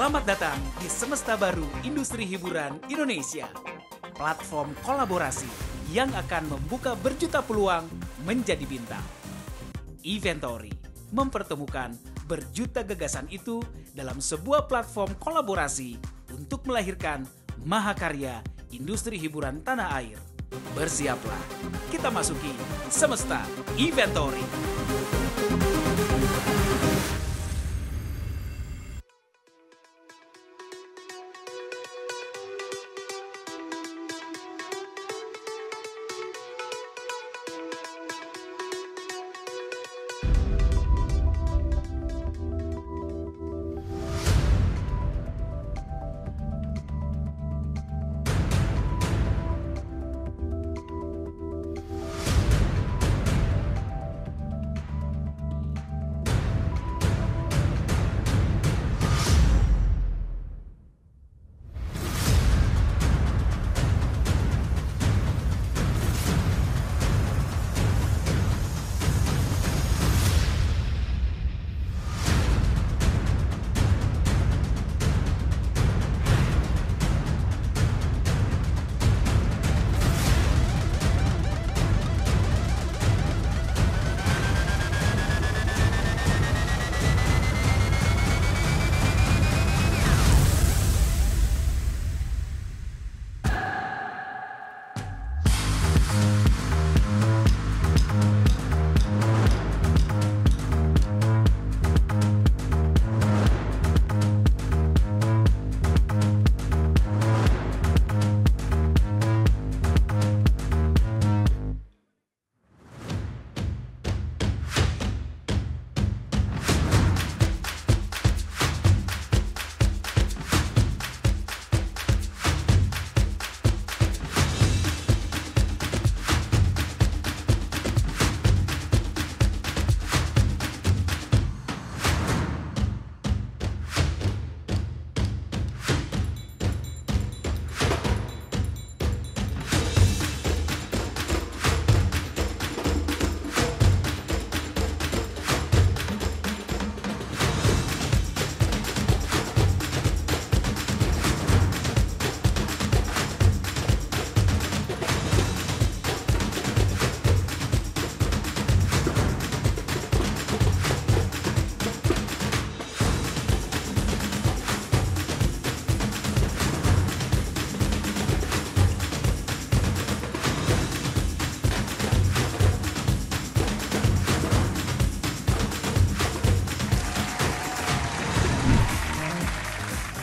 Selamat datang di Semesta Baru Industri Hiburan Indonesia. Platform kolaborasi yang akan membuka berjuta peluang menjadi bintang. Eventory mempertemukan berjuta gagasan itu dalam sebuah platform kolaborasi untuk melahirkan mahakarya industri hiburan tanah air. Bersiaplah, kita masuki Semesta Eventory.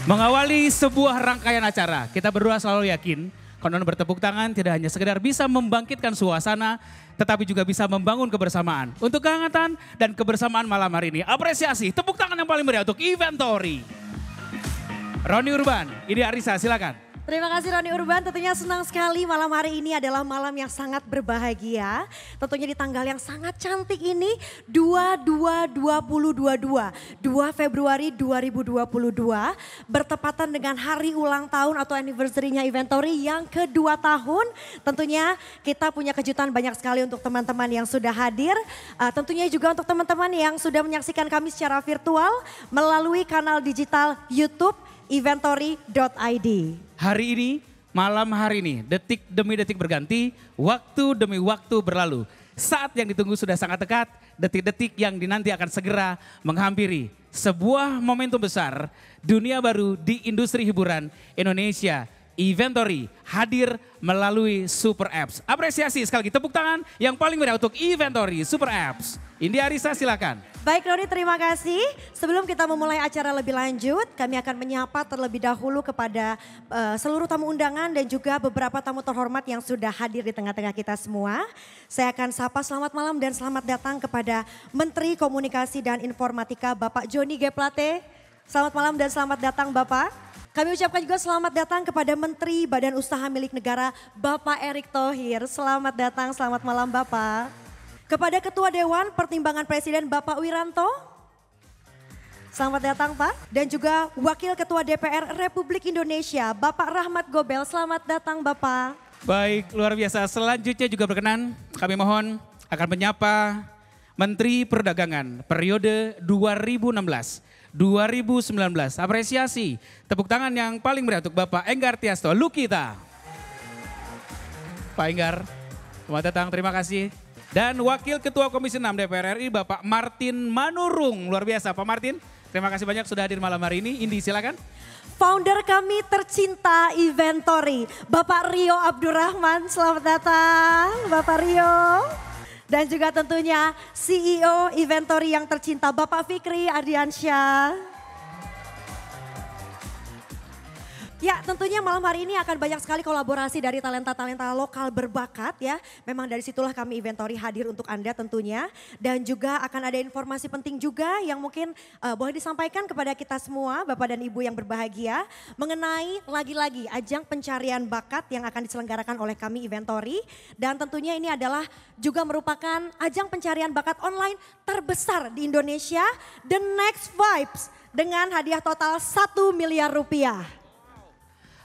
Mengawali sebuah rangkaian acara, kita berdua selalu yakin konon bertepuk tangan tidak hanya sekedar bisa membangkitkan suasana, tetapi juga bisa membangun kebersamaan. Untuk kehangatan dan kebersamaan malam hari ini, apresiasi, tepuk tangan yang paling meriah untuk Eventory. Roni Urban, Ide Arisa, silakan. Terima kasih Roni Urban, tentunya senang sekali malam hari ini adalah malam yang sangat berbahagia. Tentunya di tanggal yang sangat cantik ini 22/2022, 2 Februari 2022 bertepatan dengan hari ulang tahun atau anniversary-nya Eventory yang kedua tahun. Tentunya kita punya kejutan banyak sekali untuk teman-teman yang sudah hadir. Tentunya juga untuk teman-teman yang sudah menyaksikan kami secara virtual melalui kanal digital YouTube eventory.id. Hari ini, malam hari ini, detik demi detik berganti, waktu demi waktu berlalu. Saat yang ditunggu sudah sangat dekat, detik-detik yang dinanti akan segera menghampiri. Sebuah momentum besar, dunia baru di industri hiburan Indonesia. Eventory hadir melalui Super Apps. Apresiasi sekali lagi, tepuk tangan yang paling meriah untuk Eventory Super Apps. Indi Arisa silakan. Baik Roni, terima kasih. Sebelum kita memulai acara lebih lanjut, kami akan menyapa terlebih dahulu kepada seluruh tamu undangan dan juga beberapa tamu terhormat yang sudah hadir di tengah-tengah kita semua. Saya akan sapa selamat malam dan selamat datang kepada Menteri Komunikasi dan Informatika Bapak Johnny G. Plate. Selamat malam dan selamat datang Bapak. Kami ucapkan juga selamat datang kepada Menteri Badan Usaha Milik Negara Bapak Erick Thohir. Selamat datang, selamat malam Bapak. Kepada Ketua Dewan Pertimbangan Presiden Bapak Wiranto. Selamat datang Pak. Dan juga Wakil Ketua DPR Republik Indonesia Bapak Rahmat Gobel. Selamat datang Bapak. Baik, luar biasa. Selanjutnya juga berkenan kami mohon akan menyapa Menteri Perdagangan periode 2016 2019. Apresiasi, tepuk tangan yang paling meriah untuk Bapak Enggar Tiasto Lukita. Pak Enggar, selamat datang, terima kasih. Dan Wakil Ketua Komisi 6 DPR RI Bapak Martin Manurung, luar biasa Pak Martin. Terima kasih banyak sudah hadir malam hari ini. Indi silakan. Founder kami tercinta Inventory, Bapak Rio Abdurrahman, selamat datang Bapak Rio. Dan juga tentunya CEO Inventory yang tercinta Bapak Fikri Ardiansyah. Ya tentunya malam hari ini akan banyak sekali kolaborasi dari talenta-talenta lokal berbakat ya. Memang dari situlah kami Inventory hadir untuk Anda tentunya. Dan juga akan ada informasi penting juga yang mungkin boleh disampaikan kepada kita semua Bapak dan Ibu yang berbahagia. Mengenai lagi-lagi ajang pencarian bakat yang akan diselenggarakan oleh kami Inventory. Dan tentunya ini adalah juga merupakan ajang pencarian bakat online terbesar di Indonesia. The Next Vibes dengan hadiah total 1 miliar rupiah.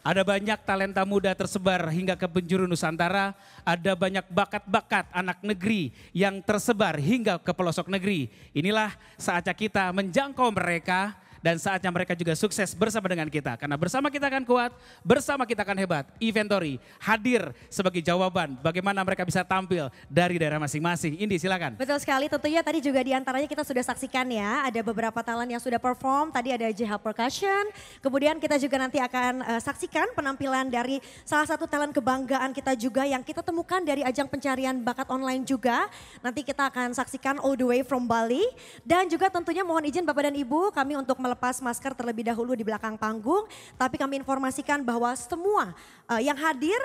Ada banyak talenta muda tersebar hingga ke penjuru Nusantara. Ada banyak bakat-bakat anak negeri yang tersebar hingga ke pelosok negeri. Inilah saatnya kita menjangkau mereka dan saatnya mereka juga sukses bersama dengan kita. Karena bersama kita akan kuat, bersama kita akan hebat. Inventory hadir sebagai jawaban bagaimana mereka bisa tampil dari daerah masing-masing. Indi silakan. Betul sekali, tentunya tadi juga diantaranya kita sudah saksikan ya. Ada beberapa talent yang sudah perform, tadi ada JH Percussion. Kemudian kita juga nanti akan saksikan penampilan dari salah satu talent kebanggaan kita juga yang kita temukan dari ajang pencarian bakat online juga. Nanti kita akan saksikan all the way from Bali. Dan juga tentunya mohon izin Bapak dan Ibu kami untuk melepas masker terlebih dahulu di belakang panggung. Tapi kami informasikan bahwa semua yang hadir,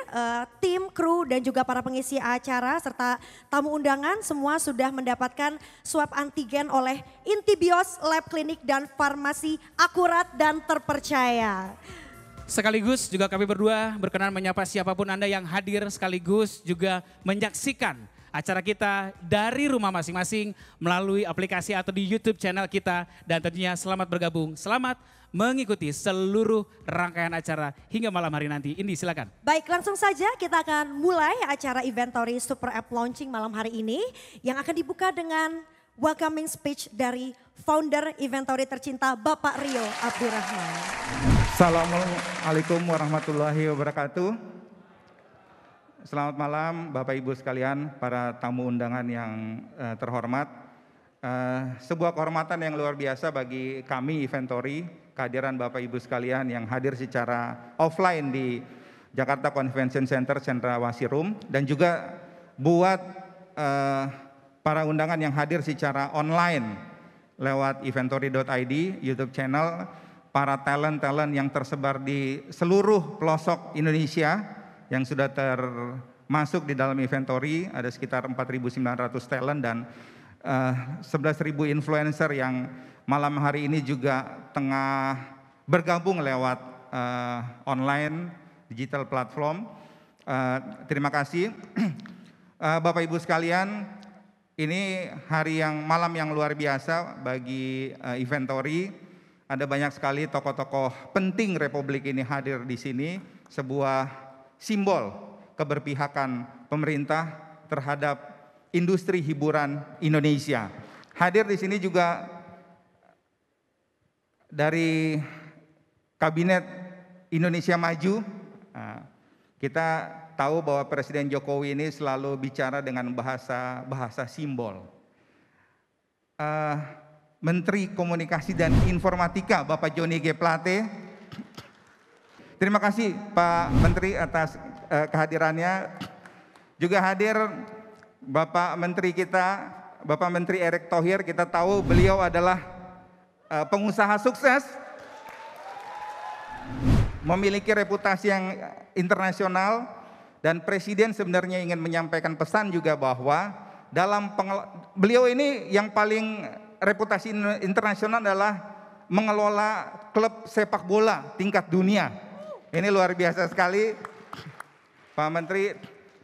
tim, kru dan juga para pengisi acara serta tamu undangan semua sudah mendapatkan swab antigen oleh Intibios Lab Klinik dan Farmasi akurat dan terpercaya. Sekaligus juga kami berdua berkenan menyapa siapapun Anda yang hadir sekaligus juga menyaksikan acara kita dari rumah masing-masing melalui aplikasi atau di YouTube channel kita. Dan tentunya selamat bergabung, selamat mengikuti seluruh rangkaian acara hingga malam hari nanti. Indi silakan. Baik, langsung saja kita akan mulai acara Inventory Super App Launching malam hari ini. Yang akan dibuka dengan welcoming speech dari founder Inventory tercinta Bapak Rio Abdurrahman. Assalamualaikum warahmatullahi wabarakatuh. Selamat malam Bapak Ibu sekalian, para tamu undangan yang terhormat. Sebuah kehormatan yang luar biasa bagi kami Inventory, kehadiran Bapak Ibu sekalian yang hadir secara offline di Jakarta Convention Center Cendrawasih Room. Dan juga buat para undangan yang hadir secara online lewat inventory.id, YouTube channel, para talent-talent yang tersebar di seluruh pelosok Indonesia yang sudah termasuk di dalam Inventory. Ada sekitar 4.900 talent dan 11.000 influencer yang malam hari ini juga tengah bergabung lewat online digital platform. Terima kasih. Bapak Ibu sekalian, ini malam yang luar biasa bagi Inventory. Ada banyak sekali tokoh-tokoh penting Republik ini hadir di sini, sebuah simbol keberpihakan pemerintah terhadap industri hiburan Indonesia. Hadir di sini juga dari Kabinet Indonesia Maju. Kita tahu bahwa Presiden Jokowi ini selalu bicara dengan bahasa simbol. Menteri Komunikasi dan Informatika Bapak Johnny G. Plate. Terima kasih Pak Menteri atas kehadirannya. Juga hadir Bapak Menteri kita, Bapak Menteri Erick Thohir. Kita tahu beliau adalah pengusaha sukses, memiliki reputasi yang internasional, dan Presiden sebenarnya ingin menyampaikan pesan juga bahwa beliau ini yang paling reputasi internasional adalah mengelola klub sepak bola tingkat dunia. Ini luar biasa sekali Pak Menteri.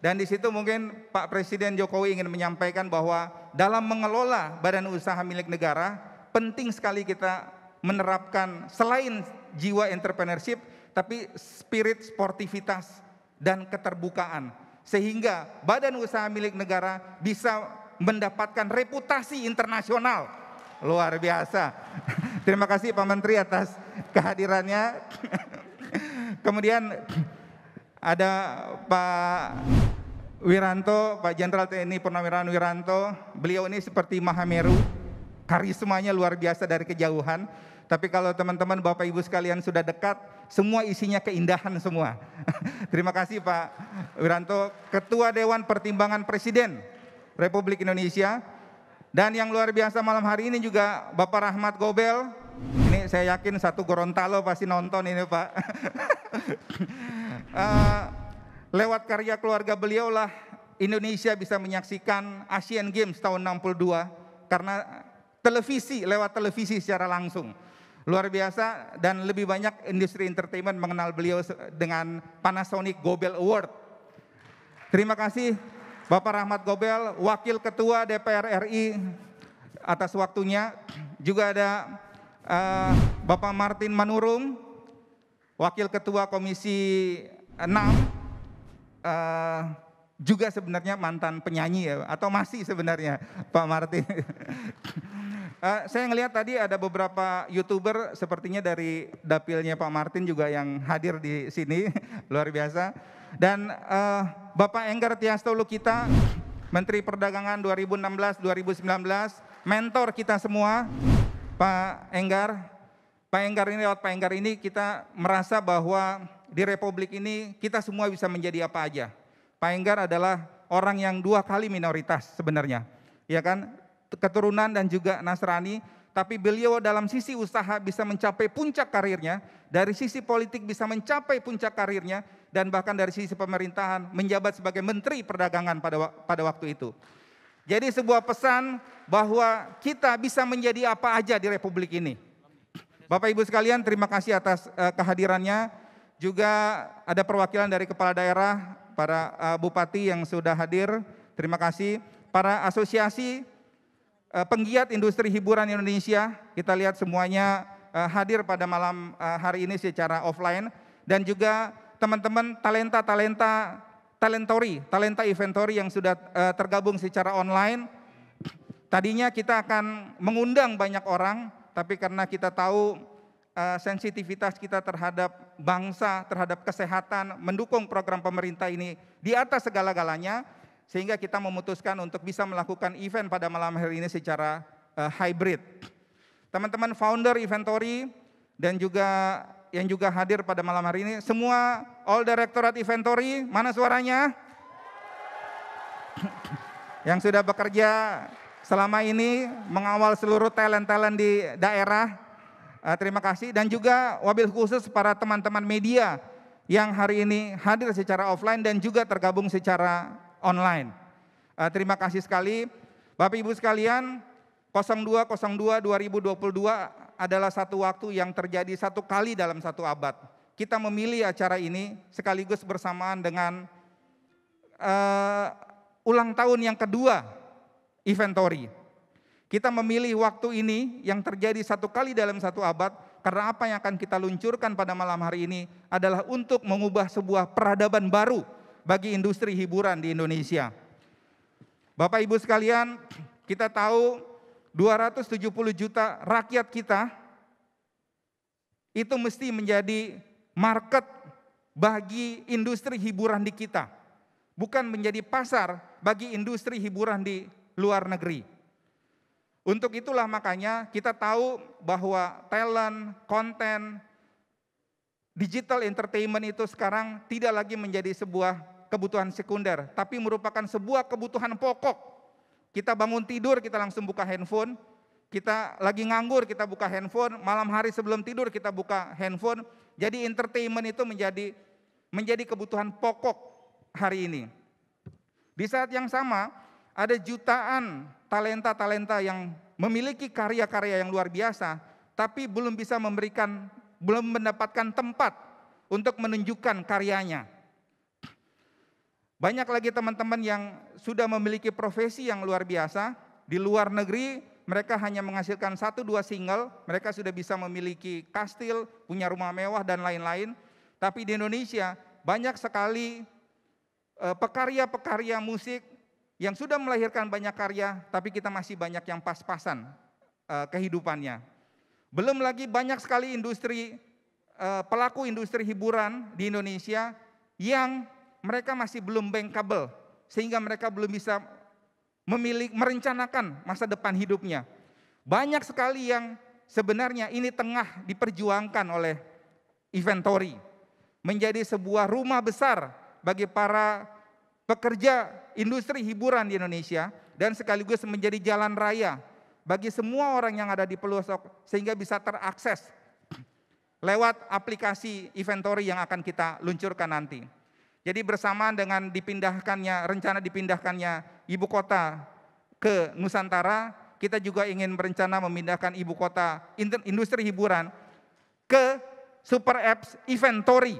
Dan di situ mungkin Pak Presiden Jokowi ingin menyampaikan bahwa dalam mengelola badan usaha milik negara, penting sekali kita menerapkan selain jiwa entrepreneurship, tapi spirit sportivitas dan keterbukaan. Sehingga badan usaha milik negara bisa mendapatkan reputasi internasional. luar biasa. Terima kasih Pak Menteri atas kehadirannya. Kemudian ada Pak Wiranto, Pak Jenderal TNI Purnawirawan Wiranto. Beliau ini seperti Mahameru, karismanya luar biasa dari kejauhan. Tapi kalau teman-teman Bapak Ibu sekalian sudah dekat, semua isinya keindahan semua. Terima kasih Pak Wiranto, Ketua Dewan Pertimbangan Presiden Republik Indonesia. Dan yang luar biasa malam hari ini juga Bapak Rahmat Gobel. Ini saya yakin satu Gorontalo pasti nonton ini Pak. Lewat karya keluarga beliau lah Indonesia bisa menyaksikan Asian Games tahun 62 karena lewat televisi secara langsung. Luar biasa, dan lebih banyak industri entertainment mengenal beliau dengan Panasonic Gobel Award. Terima kasih Bapak Rahmat Gobel, Wakil Ketua DPR RI atas waktunya. Juga ada Bapak Martin Manurung, Wakil Ketua Komisi 6, juga sebenarnya mantan penyanyi ya, atau masih sebenarnya Pak Martin. Saya ngelihat tadi ada beberapa YouTuber sepertinya dari dapilnya Pak Martin juga yang hadir di sini, luar biasa. Dan Bapak Enggar Tias Tolukita, Menteri Perdagangan 2016-2019, mentor kita semua, Pak Enggar. Pak Enggar ini, lewat Pak Enggar ini kita merasa bahwa di Republik ini kita semua bisa menjadi apa aja. Pak Enggar adalah orang yang 2 kali minoritas sebenarnya, ya kan, keturunan dan juga Nasrani, tapi beliau dalam sisi usaha bisa mencapai puncak karirnya, dari sisi politik bisa mencapai puncak karirnya, dan bahkan dari sisi pemerintahan menjabat sebagai Menteri Perdagangan pada waktu itu. Jadi sebuah pesan bahwa kita bisa menjadi apa aja di Republik ini. Bapak Ibu sekalian, terima kasih atas kehadirannya. Juga ada perwakilan dari kepala daerah, para bupati yang sudah hadir, terima kasih. Para asosiasi penggiat industri hiburan Indonesia, kita lihat semuanya hadir pada malam hari ini secara offline. Dan juga teman-teman talenta inventory yang sudah tergabung secara online. Tadinya kita akan mengundang banyak orang, tapi karena kita tahu sensitivitas kita terhadap bangsa, terhadap kesehatan, mendukung program pemerintah ini di atas segala-galanya, sehingga kita memutuskan untuk bisa melakukan event pada malam hari ini secara hybrid. Teman-teman founder inventory dan juga yang juga hadir pada malam hari ini, semua all directorate inventory, mana suaranya? Yang sudah bekerja selama ini mengawal seluruh talent-talent di daerah. Terima kasih. Dan juga wabil khusus para teman-teman media yang hari ini hadir secara offline dan juga tergabung secara online. Terima kasih sekali. Bapak Ibu sekalian, 02/02/2022 adalah satu waktu yang terjadi satu kali dalam satu abad. Kita memilih acara ini sekaligus bersamaan dengan ulang tahun yang kedua inventory. Kita memilih waktu ini yang terjadi satu kali dalam satu abad, karena apa yang akan kita luncurkan pada malam hari ini adalah untuk mengubah sebuah peradaban baru bagi industri hiburan di Indonesia. Bapak Ibu sekalian, kita tahu 270 juta rakyat kita itu mesti menjadi market bagi industri hiburan di kita, bukan menjadi pasar bagi industri hiburan di luar negeri. Untuk itulah makanya kita tahu bahwa talent, konten, digital entertainment itu sekarang tidak lagi menjadi sebuah kebutuhan sekunder, tapi merupakan sebuah kebutuhan pokok. Kita bangun tidur, kita langsung buka handphone. Kita lagi nganggur, kita buka handphone. Malam hari sebelum tidur kita buka handphone. Jadi entertainment itu menjadi kebutuhan pokok hari ini. Di saat yang sama, ada jutaan talenta-talenta yang memiliki karya-karya yang luar biasa, tapi belum mendapatkan tempat untuk menunjukkan karyanya. Banyak lagi teman-teman yang sudah memiliki profesi yang luar biasa. Di luar negeri mereka hanya menghasilkan 1-2 single, mereka sudah bisa memiliki kastil, punya rumah mewah dan lain-lain. Tapi di Indonesia banyak sekali pekarya-pekarya musik yang sudah melahirkan banyak karya, tapi kita masih banyak yang pas-pasan. kehidupannya. Belum lagi banyak sekali industri, pelaku industri hiburan di Indonesia yang mereka masih belum bankable, sehingga mereka belum bisa merencanakan masa depan hidupnya. Banyak sekali yang sebenarnya ini tengah diperjuangkan oleh Inventory, menjadi sebuah rumah besar bagi para pekerja industri hiburan di Indonesia, dan sekaligus menjadi jalan raya bagi semua orang yang ada di pelosok sehingga bisa terakses lewat aplikasi Inventory yang akan kita luncurkan nanti. Jadi bersamaan dengan rencana dipindahkannya ibu kota ke Nusantara, kita juga ingin berencana memindahkan ibu kota industri hiburan ke Super Apps Inventory.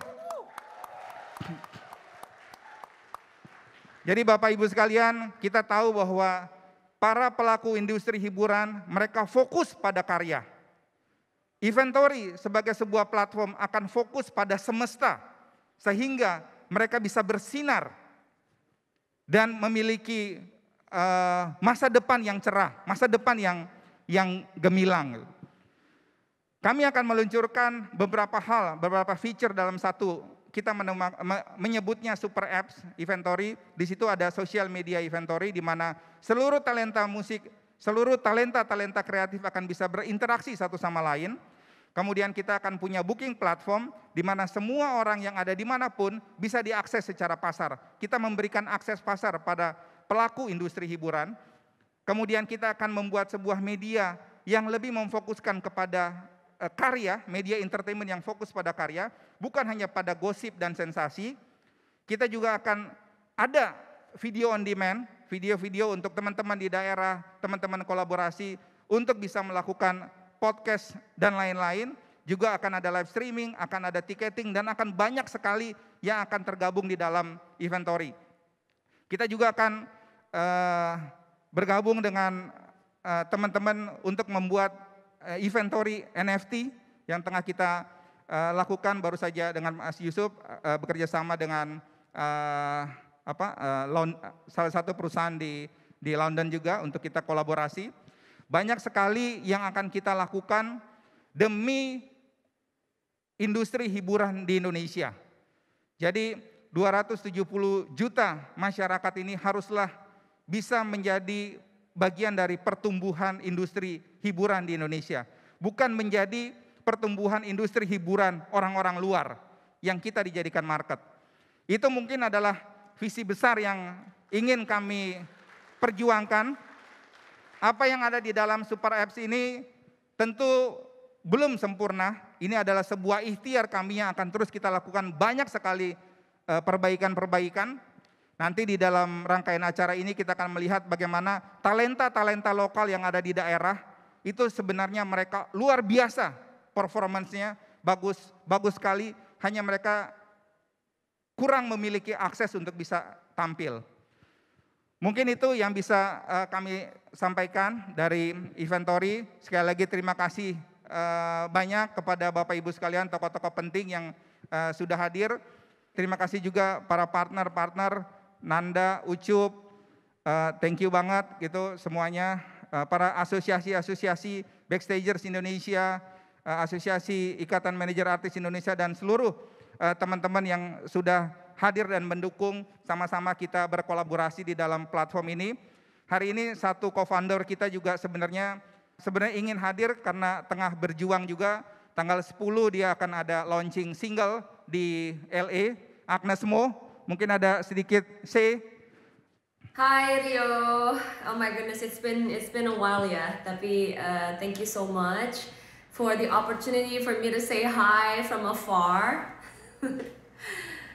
Jadi Bapak Ibu sekalian, kita tahu bahwa para pelaku industri hiburan mereka fokus pada karya. Inventory sebagai sebuah platform akan fokus pada semesta, sehingga mereka bisa bersinar dan memiliki masa depan yang cerah, masa depan yang gemilang. Kami akan meluncurkan beberapa hal, beberapa feature dalam satu. Kita menyebutnya Super Apps Inventory. Di situ ada social media Inventory, di mana seluruh talenta musik, seluruh talenta kreatif akan bisa berinteraksi satu sama lain. Kemudian kita akan punya booking platform, di mana semua orang yang ada dimanapun bisa diakses secara pasar. Kita memberikan akses pasar pada pelaku industri hiburan. Kemudian kita akan membuat sebuah media yang lebih memfokuskan kepada karya, media entertainment yang fokus pada karya, bukan hanya pada gosip dan sensasi. Kita juga akan ada video on demand, video-video untuk teman-teman di daerah, teman-teman kolaborasi untuk bisa melakukan podcast dan lain-lain. Juga akan ada live streaming, akan ada ticketing, dan akan banyak sekali yang akan tergabung di dalam Inventory. Kita juga akan bergabung dengan teman-teman untuk membuat Inventory NFT yang tengah kita lakukan baru saja dengan Mas Yusuf, bekerja sama dengan salah satu perusahaan di London juga untuk kita kolaborasi. Banyak sekali yang akan kita lakukan demi industri hiburan di Indonesia. Jadi 270 juta masyarakat ini haruslah bisa menjadi bagian dari pertumbuhan industri hiburan di Indonesia. Bukan menjadi pertumbuhan industri hiburan orang-orang luar yang kita dijadikan market. Itu mungkin adalah visi besar yang ingin kami perjuangkan. Apa yang ada di dalam Super Apps ini tentu belum sempurna. Ini adalah sebuah ikhtiar kami yang akan terus kita lakukan banyak sekali perbaikan-perbaikan. Nanti di dalam rangkaian acara ini kita akan melihat bagaimana talenta-talenta lokal yang ada di daerah itu sebenarnya mereka luar biasa performance-nya, bagus sekali, hanya mereka kurang memiliki akses untuk bisa tampil. Mungkin itu yang bisa kami sampaikan dari Inventory. Sekali lagi terima kasih banyak kepada Bapak Ibu sekalian, tokoh-tokoh penting yang sudah hadir. Terima kasih juga para partner-partner Nanda, Ucup, thank you banget gitu semuanya, para asosiasi-asosiasi Backstagers Indonesia, asosiasi Ikatan Manajer Artis Indonesia, dan seluruh teman-teman yang sudah hadir dan mendukung, sama-sama kita berkolaborasi di dalam platform ini. Hari ini satu co-founder kita juga sebenarnya ingin hadir karena tengah berjuang juga. Tanggal 10 dia akan ada launching single di LA, Agnes Mo. Mungkin ada sedikit say. Hi Rio, oh my goodness, it's been a while ya. Tapi thank you so much for the opportunity for me to say hi from afar.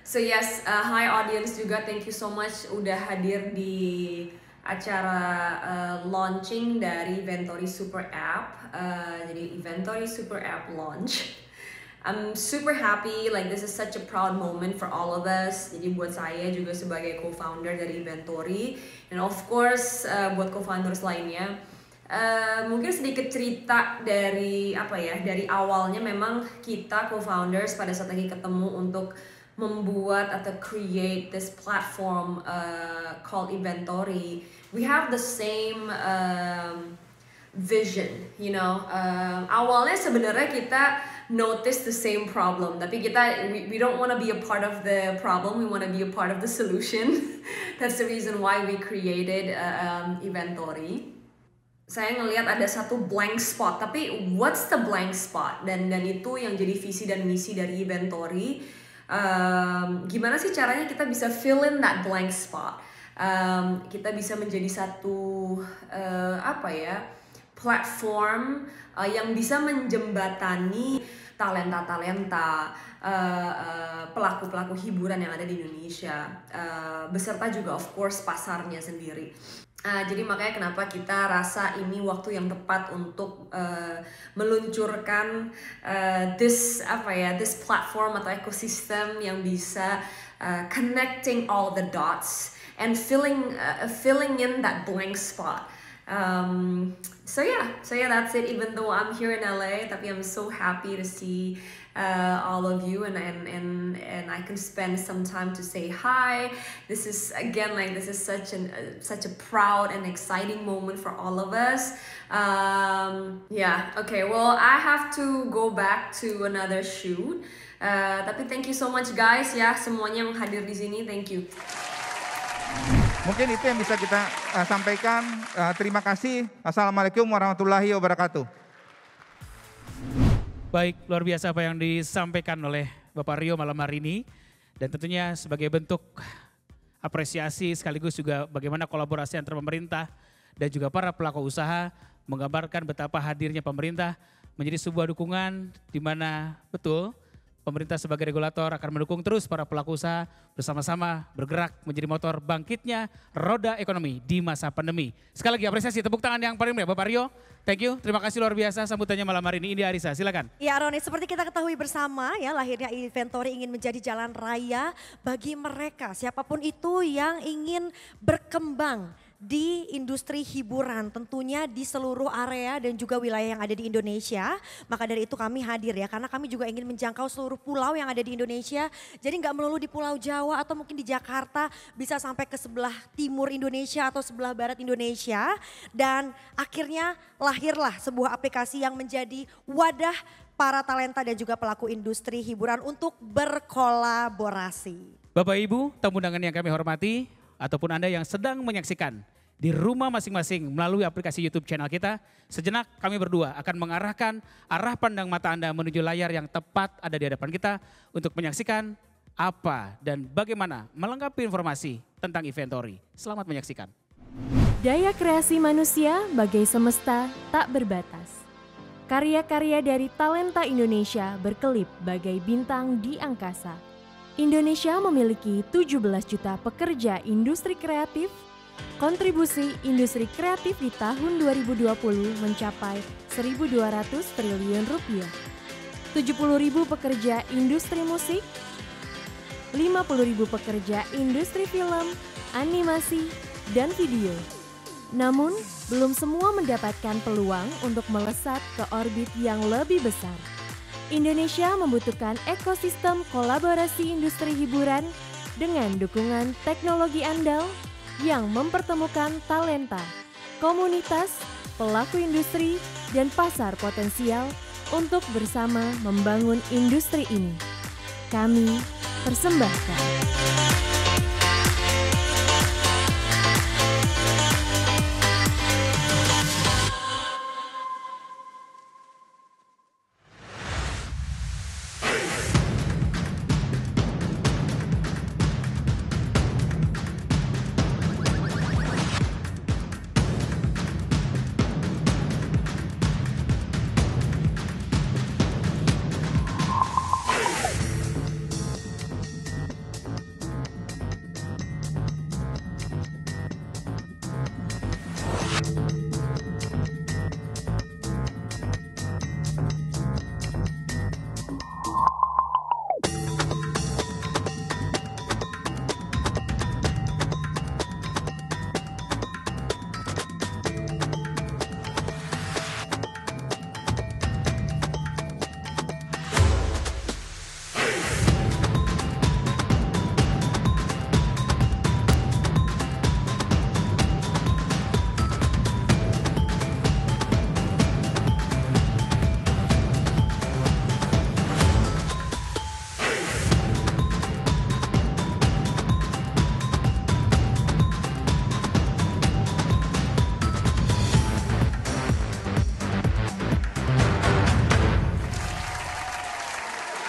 So yes, hi audience juga, thank you so much udah hadir di acara launching dari Inventory Super App. Jadi Inventory Super App launch. I'm super happy, like this is such a proud moment for all of us. Jadi buat saya juga sebagai co-founder dari Inventory, and of course buat co-founders lainnya. Mungkin sedikit cerita dari dari awalnya memang kita co-founders pada saat lagi ketemu untuk membuat atau create this platform called Inventory. We have the same vision, you know. Awalnya sebenarnya kita notice the same problem, tapi we don't want to be a part of the problem, we want to be a part of the solution. That's the reason why we created Eventory. Saya ngelihat ada satu blank spot, tapi what's the blank spot? Dan itu yang jadi visi dan misi dari Eventory. Gimana sih caranya kita bisa fill in that blank spot? Kita bisa menjadi satu platform yang bisa menjembatani talenta-talenta, pelaku-pelaku hiburan yang ada di Indonesia, beserta juga of course pasarnya sendiri. Jadi makanya kenapa kita rasa ini waktu yang tepat untuk meluncurkan this platform atau ekosistem yang bisa connecting all the dots and filling in that blank spot. So yeah, that's it. Even though I'm here in LA, tapi I'm so happy to see all of you and I can spend some time to say hi. This is such a proud and exciting moment for all of us. Okay. Well, I have to go back to another shoot. Tapi thank you so much guys ya, semuanya yang hadir di sini. Thank you. Mungkin itu yang bisa kita sampaikan. Terima kasih. Assalamualaikum warahmatullahi wabarakatuh. Baik, luar biasa apa yang disampaikan oleh Bapak Rio malam hari ini. Dan tentunya sebagai bentuk apresiasi sekaligus juga bagaimana kolaborasi antara pemerintah dan juga para pelaku usaha menggambarkan betapa hadirnya pemerintah menjadi sebuah dukungan di mana betul pemerintah sebagai regulator akan mendukung terus para pelaku usaha bersama-sama bergerak menjadi motor bangkitnya roda ekonomi di masa pandemi. Sekali lagi apresiasi, tepuk tangan yang paling meriah Bapak Rio. Thank you, terima kasih luar biasa sambutannya malam hari ini. India Arisa, silakan. Ya Roni, seperti kita ketahui bersama ya, lahirnya Eventory ingin menjadi jalan raya bagi mereka siapapun itu yang ingin berkembang di industri hiburan, tentunya di seluruh area dan juga wilayah yang ada di Indonesia. Maka dari itu kami hadir ya, karena kami juga ingin menjangkau seluruh pulau yang ada di Indonesia. Jadi nggak melulu di Pulau Jawa atau mungkin di Jakarta, bisa sampai ke sebelah timur Indonesia atau sebelah barat Indonesia. Dan akhirnya lahirlah sebuah aplikasi yang menjadi wadah para talenta dan juga pelaku industri hiburan untuk berkolaborasi. Bapak Ibu, tamu undangan yang kami hormati, ataupun Anda yang sedang menyaksikan di rumah masing-masing melalui aplikasi YouTube channel kita, sejenak kami berdua akan mengarahkan arah pandang mata Anda menuju layar yang tepat ada di hadapan kita untuk menyaksikan apa dan bagaimana melengkapi informasi tentang Eventory. Selamat menyaksikan. Daya kreasi manusia bagai semesta tak berbatas. Karya-karya dari talenta Indonesia berkelip bagai bintang di angkasa. Indonesia memiliki 17 juta pekerja industri kreatif. Kontribusi industri kreatif di tahun 2020 mencapai 1.200 triliun rupiah. 70.000 pekerja industri musik, 50.000 pekerja industri film, animasi, dan video. Namun, belum semua mendapatkan peluang untuk melesat ke orbit yang lebih besar. Indonesia membutuhkan ekosistem kolaborasi industri hiburan dengan dukungan teknologi andal yang mempertemukan talenta, komunitas, pelaku industri, dan pasar potensial untuk bersama membangun industri ini. Kami persembahkan.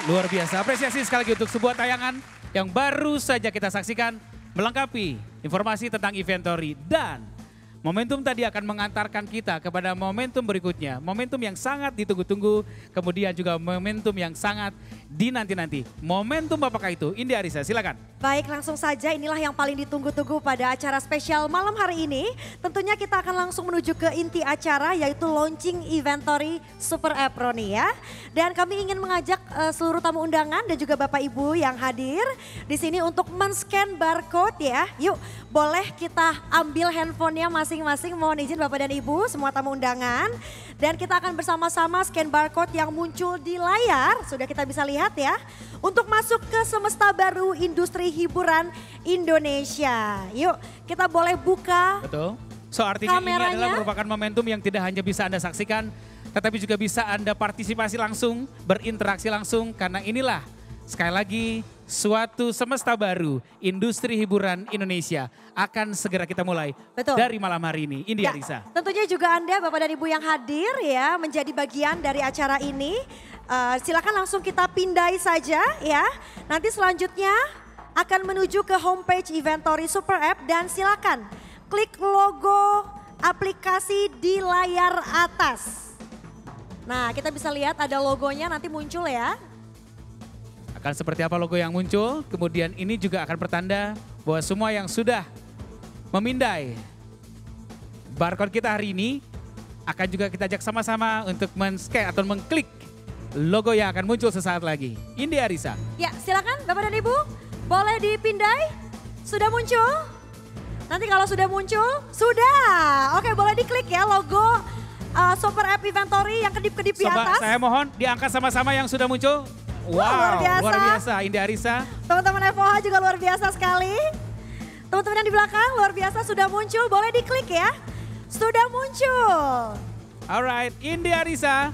Luar biasa, apresiasi sekali lagi untuk sebuah tayangan yang baru saja kita saksikan melengkapi informasi tentang Inventory dan momentum tadi akan mengantarkan kita kepada momentum berikutnya. Momentum yang sangat ditunggu-tunggu, kemudian juga momentum yang sangat dinanti-nanti. Momentum apakah itu? Indi Arisa, silakan. Baik, langsung saja inilah yang paling ditunggu-tunggu pada acara spesial malam hari ini. Tentunya kita akan langsung menuju ke inti acara yaitu launching Inventory Super App Roni ya. Dan kami ingin mengajak seluruh tamu undangan dan juga Bapak Ibu yang hadir di sini untuk men-scan barcode ya. Yuk, boleh kita ambil handphonenya masing-masing, mohon izin Bapak dan Ibu semua tamu undangan. Dan kita akan bersama-sama scan barcode yang muncul di layar, sudah kita bisa lihat ya. Untuk masuk ke semesta baru industri hiburan Indonesia. Yuk kita boleh buka. Betul. So artinya kameranya. ini adalah merupakan momentum yang tidak hanya bisa Anda saksikan, tetapi juga bisa Anda partisipasi langsung, berinteraksi langsung. Karena inilah sekali lagi suatu semesta baru industri hiburan Indonesia akan segera kita mulai. Betul. Dari malam hari ini. Indi Ya, Arisa. tentunya juga Anda Bapak dan Ibu yang hadir ya menjadi bagian dari acara ini. Silakan langsung kita pindai saja ya. Nanti selanjutnya akan menuju ke homepage Inventory Super App dan silakan klik logo aplikasi di layar atas. Nah kita bisa lihat ada logonya nanti muncul ya. Akan seperti apa logo yang muncul, kemudian ini juga akan bertanda bahwa semua yang sudah memindai barcode kita hari ini akan juga kita ajak sama-sama untuk men-scan atau mengklik logo yang akan muncul sesaat lagi. Indi Arisa. Ya silakan Bapak dan Ibu boleh dipindai. Sudah muncul? Nanti kalau sudah muncul, sudah. Oke boleh diklik ya logo Super App Inventory yang kedip-kedip di Coba atas. saya mohon diangkat sama-sama yang sudah muncul. Wah, luar biasa. Indi Arisa. Teman-teman FOH juga luar biasa sekali. Teman-teman yang di belakang luar biasa sudah muncul, boleh diklik ya. Sudah muncul. Alright, Indi Arisa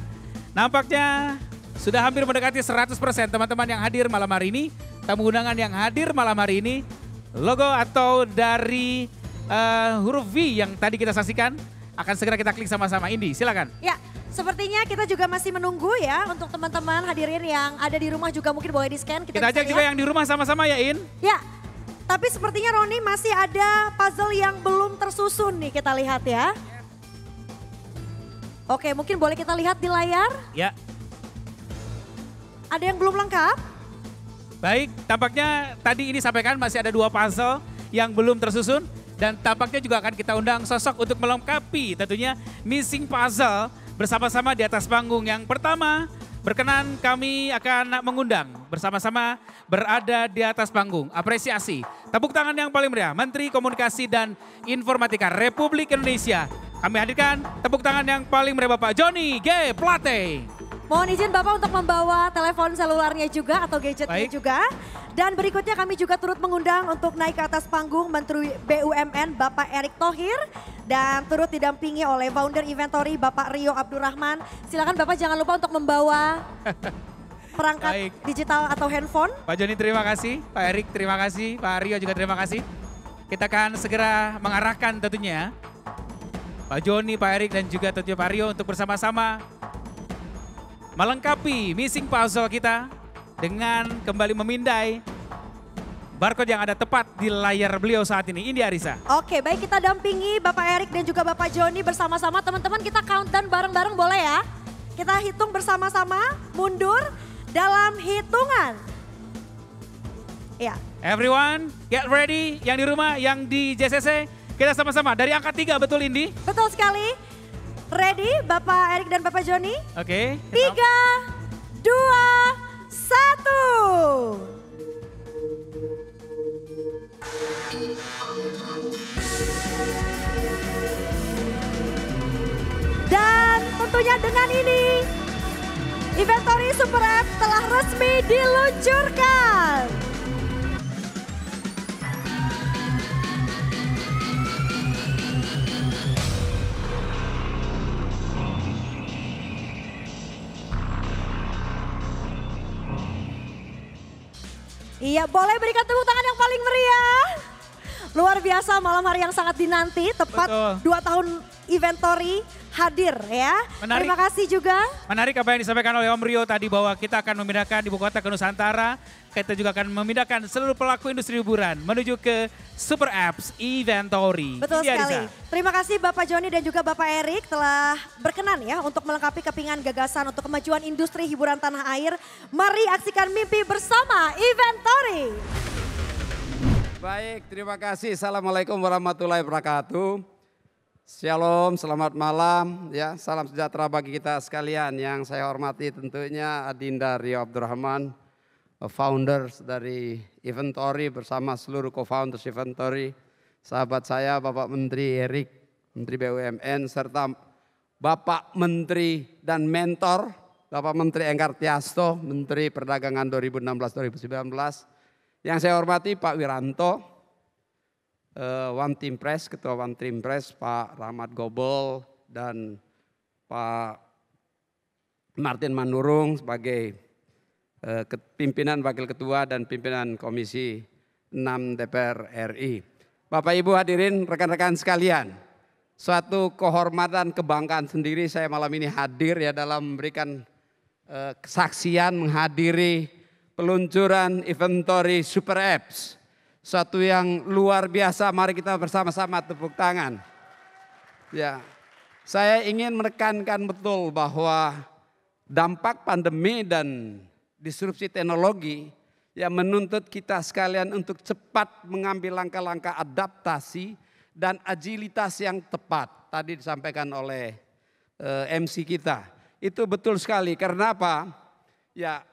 nampaknya sudah hampir mendekati 100% teman-teman yang hadir malam hari ini. Tamu undangan yang hadir malam hari ini. Logo atau dari huruf V yang tadi kita saksikan akan segera kita klik sama-sama. Indi, silakan. Ya, sepertinya kita juga masih menunggu ya untuk teman-teman hadirin yang ada di rumah juga mungkin boleh di-scan. Kita ajak juga yang di rumah sama-sama ya, In. Ya, tapi sepertinya Roni masih ada puzzle yang belum tersusun nih kita lihat ya. Oke, mungkin boleh kita lihat di layar. Ya. Ada yang belum lengkap? Baik, tampaknya tadi ini sampaikan masih ada 2 puzzle yang belum tersusun. Dan tampaknya juga akan kita undang sosok untuk melengkapi tentunya missing puzzle bersama-sama di atas panggung. Yang pertama berkenan kami akan mengundang bersama-sama berada di atas panggung. Apresiasi, tepuk tangan yang paling meriah Menteri Komunikasi dan Informatika Republik Indonesia. Kami hadirkan tepuk tangan yang paling meriah Bapak Johnny G. Plate. Mohon izin Bapak untuk membawa telepon selularnya juga atau gadgetnya juga. Dan berikutnya kami juga turut mengundang untuk naik ke atas panggung Menteri BUMN Bapak Erick Thohir. Dan turut didampingi oleh founder Inventory Bapak Rio Abdurrahman. Silakan Bapak jangan lupa untuk membawa perangkat digital atau handphone. Pak Joni terima kasih, Pak Erick terima kasih, Pak Rio juga terima kasih. Kita akan segera mengarahkan tentunya Pak Joni, Pak Erick dan juga tentunya Pak Rio untuk bersama-sama melengkapi missing puzzle kita dengan kembali memindai barcode yang ada tepat di layar beliau saat ini. Indi Arisa. Oke, baik kita dampingi Bapak Erick dan juga Bapak Joni bersama-sama. Teman-teman kita countdown bareng-bareng boleh ya? Kita hitung bersama-sama, mundur dalam hitungan. Ya. Everyone get ready, yang di rumah, yang di JCC. Kita sama-sama dari angka 3, betul Indi? Betul sekali. Ready Bapak Erick dan Bapak Joni? Oke. 3, 2, 1. Dan tentunya dengan ini Inventory Super App telah resmi diluncurkan. Iya, boleh berikan tepuk tangan yang paling meriah Luar biasa malam hari yang sangat dinanti, tepat Betul. 2 tahun Inventory hadir ya. Menarik. Terima kasih juga. Menarik apa yang disampaikan oleh Om Rio tadi bahwa kita akan memindahkan ibu kota ke Nusantara. Kita juga akan memindahkan seluruh pelaku industri hiburan menuju ke Super Apps Inventory. Betul Ini dia, sekali. Anissa. Terima kasih Bapak Joni dan juga Bapak Erik telah berkenan ya untuk melengkapi kepingan gagasan untuk kemajuan industri hiburan tanah air. Mari aksikan mimpi bersama Inventory. Baik, terima kasih. Assalamualaikum warahmatullahi wabarakatuh. Shalom, selamat malam. Ya, salam sejahtera bagi kita sekalian. Yang saya hormati tentunya Adinda Rio Abdurrahman, founders dari Inventory bersama seluruh co-founders Inventory. Sahabat saya Bapak Menteri Erik, Menteri BUMN, serta Bapak Menteri dan mentor, Bapak Menteri Enggar Tiasto, Menteri Perdagangan 2016-2019. Yang saya hormati Pak Wiranto, One Team Press, Ketua One Team Press, Pak Rahmat Gobel, dan Pak Martin Manurung sebagai pimpinan Wakil Ketua dan pimpinan Komisi 6 DPR RI. Bapak Ibu hadirin, rekan-rekan sekalian, suatu kehormatan kebanggaan sendiri saya malam ini hadir ya dalam memberikan kesaksian menghadiri peluncuran Inventory Super Apps. Suatu yang luar biasa, mari kita bersama-sama tepuk tangan. Ya, saya ingin menekankan betul bahwa dampak pandemi dan disrupsi teknologi yang menuntut kita sekalian untuk cepat mengambil langkah-langkah adaptasi dan agilitas yang tepat. Tadi disampaikan oleh MC kita. Itu betul sekali, karena apa? Ya,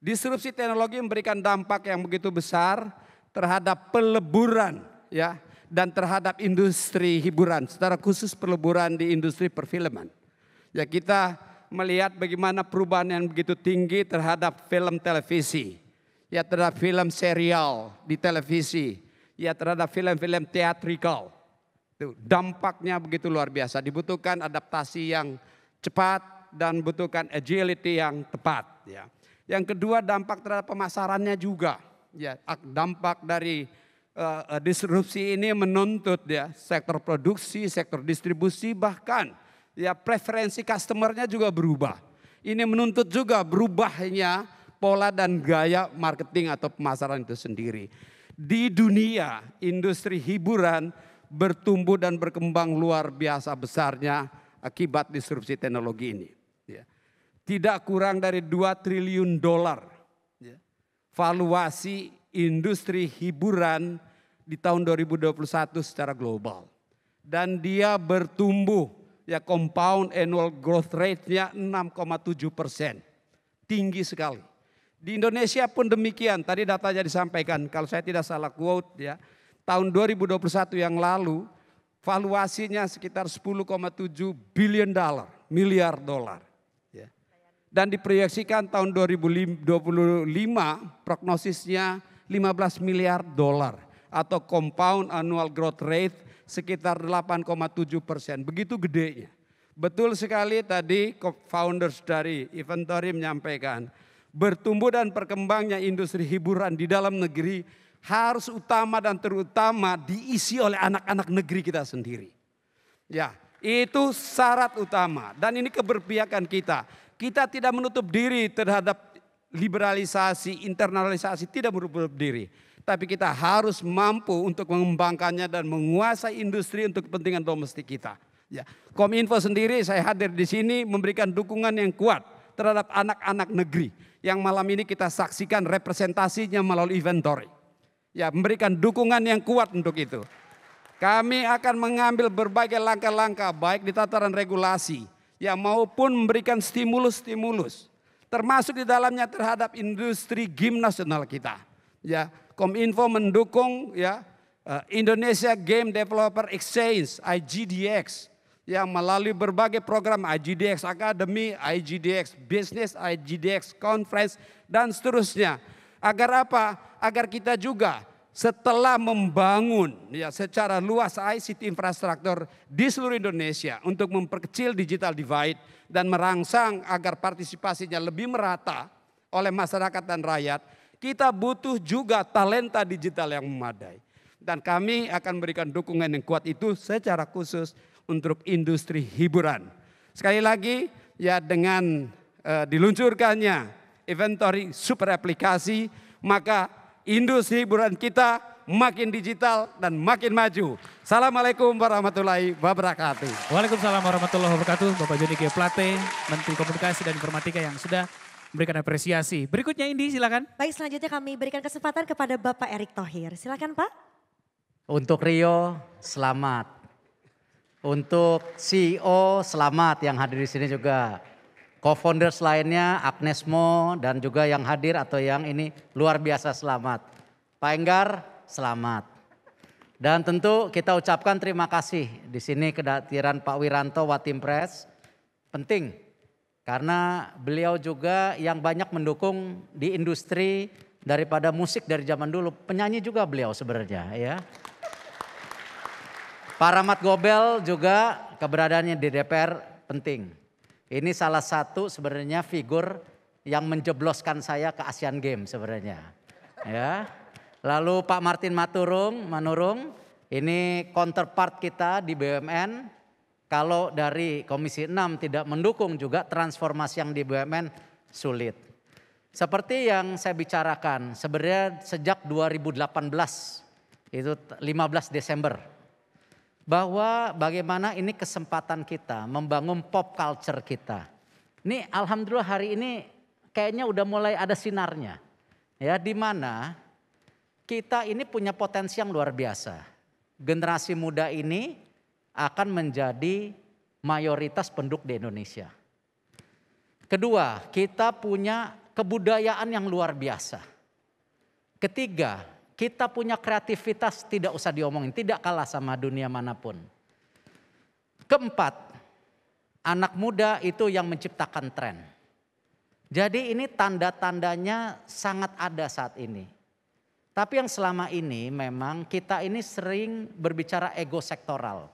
disrupsi teknologi memberikan dampak yang begitu besar terhadap peleburan ya dan terhadap industri hiburan, secara khusus peleburan di industri perfilman. Ya, kita melihat bagaimana perubahan yang begitu tinggi terhadap film televisi, ya terhadap film serial di televisi, ya terhadap film-film teatrikal. Dampaknya begitu luar biasa, dibutuhkan adaptasi yang cepat dan butuhkan agility yang tepat ya. Yang kedua, dampak terhadap pemasarannya juga. Ya, dampak dari disrupsi ini menuntut ya sektor produksi, sektor distribusi, bahkan ya preferensi customernya juga berubah. Ini menuntut juga berubahnya pola dan gaya marketing atau pemasaran itu sendiri. Di dunia industri hiburan bertumbuh dan berkembang luar biasa besarnya akibat disrupsi teknologi ini. Ya. Tidak kurang dari 2 triliun dolar ya, valuasi industri hiburan di tahun 2021 secara global. Dan dia bertumbuh ya compound annual growth rate-nya 6,7%. Tinggi sekali. Di Indonesia pun demikian, tadi datanya disampaikan, kalau saya tidak salah quote ya, tahun 2021 yang lalu valuasinya sekitar 10,7 miliar dolar. Dan diproyeksikan tahun 2025 prognosisnya 15 miliar dolar atau compound annual growth rate sekitar 8,7%. Begitu gedenya. Betul sekali tadi founders dari Inventory menyampaikan bertumbuh dan berkembangnya industri hiburan di dalam negeri harus utama dan terutama diisi oleh anak-anak negeri kita sendiri. Ya, itu syarat utama dan ini keberpihakan kita. Kita tidak menutup diri terhadap liberalisasi, internalisasi, tidak menutup diri. Tapi kita harus mampu untuk mengembangkannya dan menguasai industri untuk kepentingan domestik kita. Ya, Kominfo sendiri saya hadir di sini memberikan dukungan yang kuat terhadap anak-anak negeri. Yang malam ini kita saksikan representasinya melalui Inventory. Ya, memberikan dukungan yang kuat untuk itu. Kami akan mengambil berbagai langkah-langkah baik di tataran regulasi, ya maupun memberikan stimulus-stimulus termasuk di dalamnya terhadap industri game nasional kita. Ya, Kominfo mendukung ya Indonesia Game Developer Exchange (IGDX) yang melalui berbagai program IGDX Academy, IGDX Business, IGDX Conference dan seterusnya. Agar apa? Agar kita juga setelah membangun ya secara luas ICT infrastruktur di seluruh Indonesia untuk memperkecil digital divide dan merangsang agar partisipasinya lebih merata oleh masyarakat dan rakyat, kita butuh juga talenta digital yang memadai. Dan kami akan memberikan dukungan yang kuat itu secara khusus untuk industri hiburan. Sekali lagi ya dengan diluncurkannya Inventory super aplikasi, maka industri hiburan kita makin digital dan makin maju. Assalamualaikum warahmatullahi wabarakatuh. Waalaikumsalam warahmatullahi wabarakatuh. Bapak Joni G. Plate, Menteri Komunikasi dan Informatika yang sudah memberikan apresiasi. Berikutnya Indi silakan. Baik, selanjutnya kami berikan kesempatan kepada Bapak Erick Thohir. Silakan Pak. Untuk Rio, selamat. Untuk CEO, selamat yang hadir di sini juga. Co-founders lainnya, Agnes Mo dan juga yang hadir atau yang ini luar biasa selamat. Pak Enggar, selamat. Dan tentu kita ucapkan terima kasih di sini kehadiran Pak Wiranto Watimpres. Penting karena beliau juga yang banyak mendukung di industri daripada musik dari zaman dulu. Penyanyi juga beliau sebenarnya ya. Pak Rahmat Gobel juga keberadaannya di DPR penting. Ini salah satu sebenarnya figur yang menjebloskan saya ke Asian Games sebenarnya. Ya. Lalu Pak Martin Manurung, ini counterpart kita di BUMN. Kalau dari Komisi 6 tidak mendukung juga transformasi yang di BUMN sulit. Seperti yang saya bicarakan sebenarnya sejak 2018 itu 15 Desember. Bahwa bagaimana ini kesempatan kita membangun pop culture kita. Ini alhamdulillah hari ini kayaknya udah mulai ada sinarnya. Ya, di mana kita ini punya potensi yang luar biasa. Generasi muda ini akan menjadi mayoritas penduduk di Indonesia. Kedua, kita punya kebudayaan yang luar biasa. Ketiga, kita punya kreativitas tidak usah diomongin, tidak kalah sama dunia manapun. Keempat, anak muda itu yang menciptakan tren. Jadi ini tanda-tandanya sangat ada saat ini. Tapi yang selama ini memang kita ini sering berbicara ego sektoral.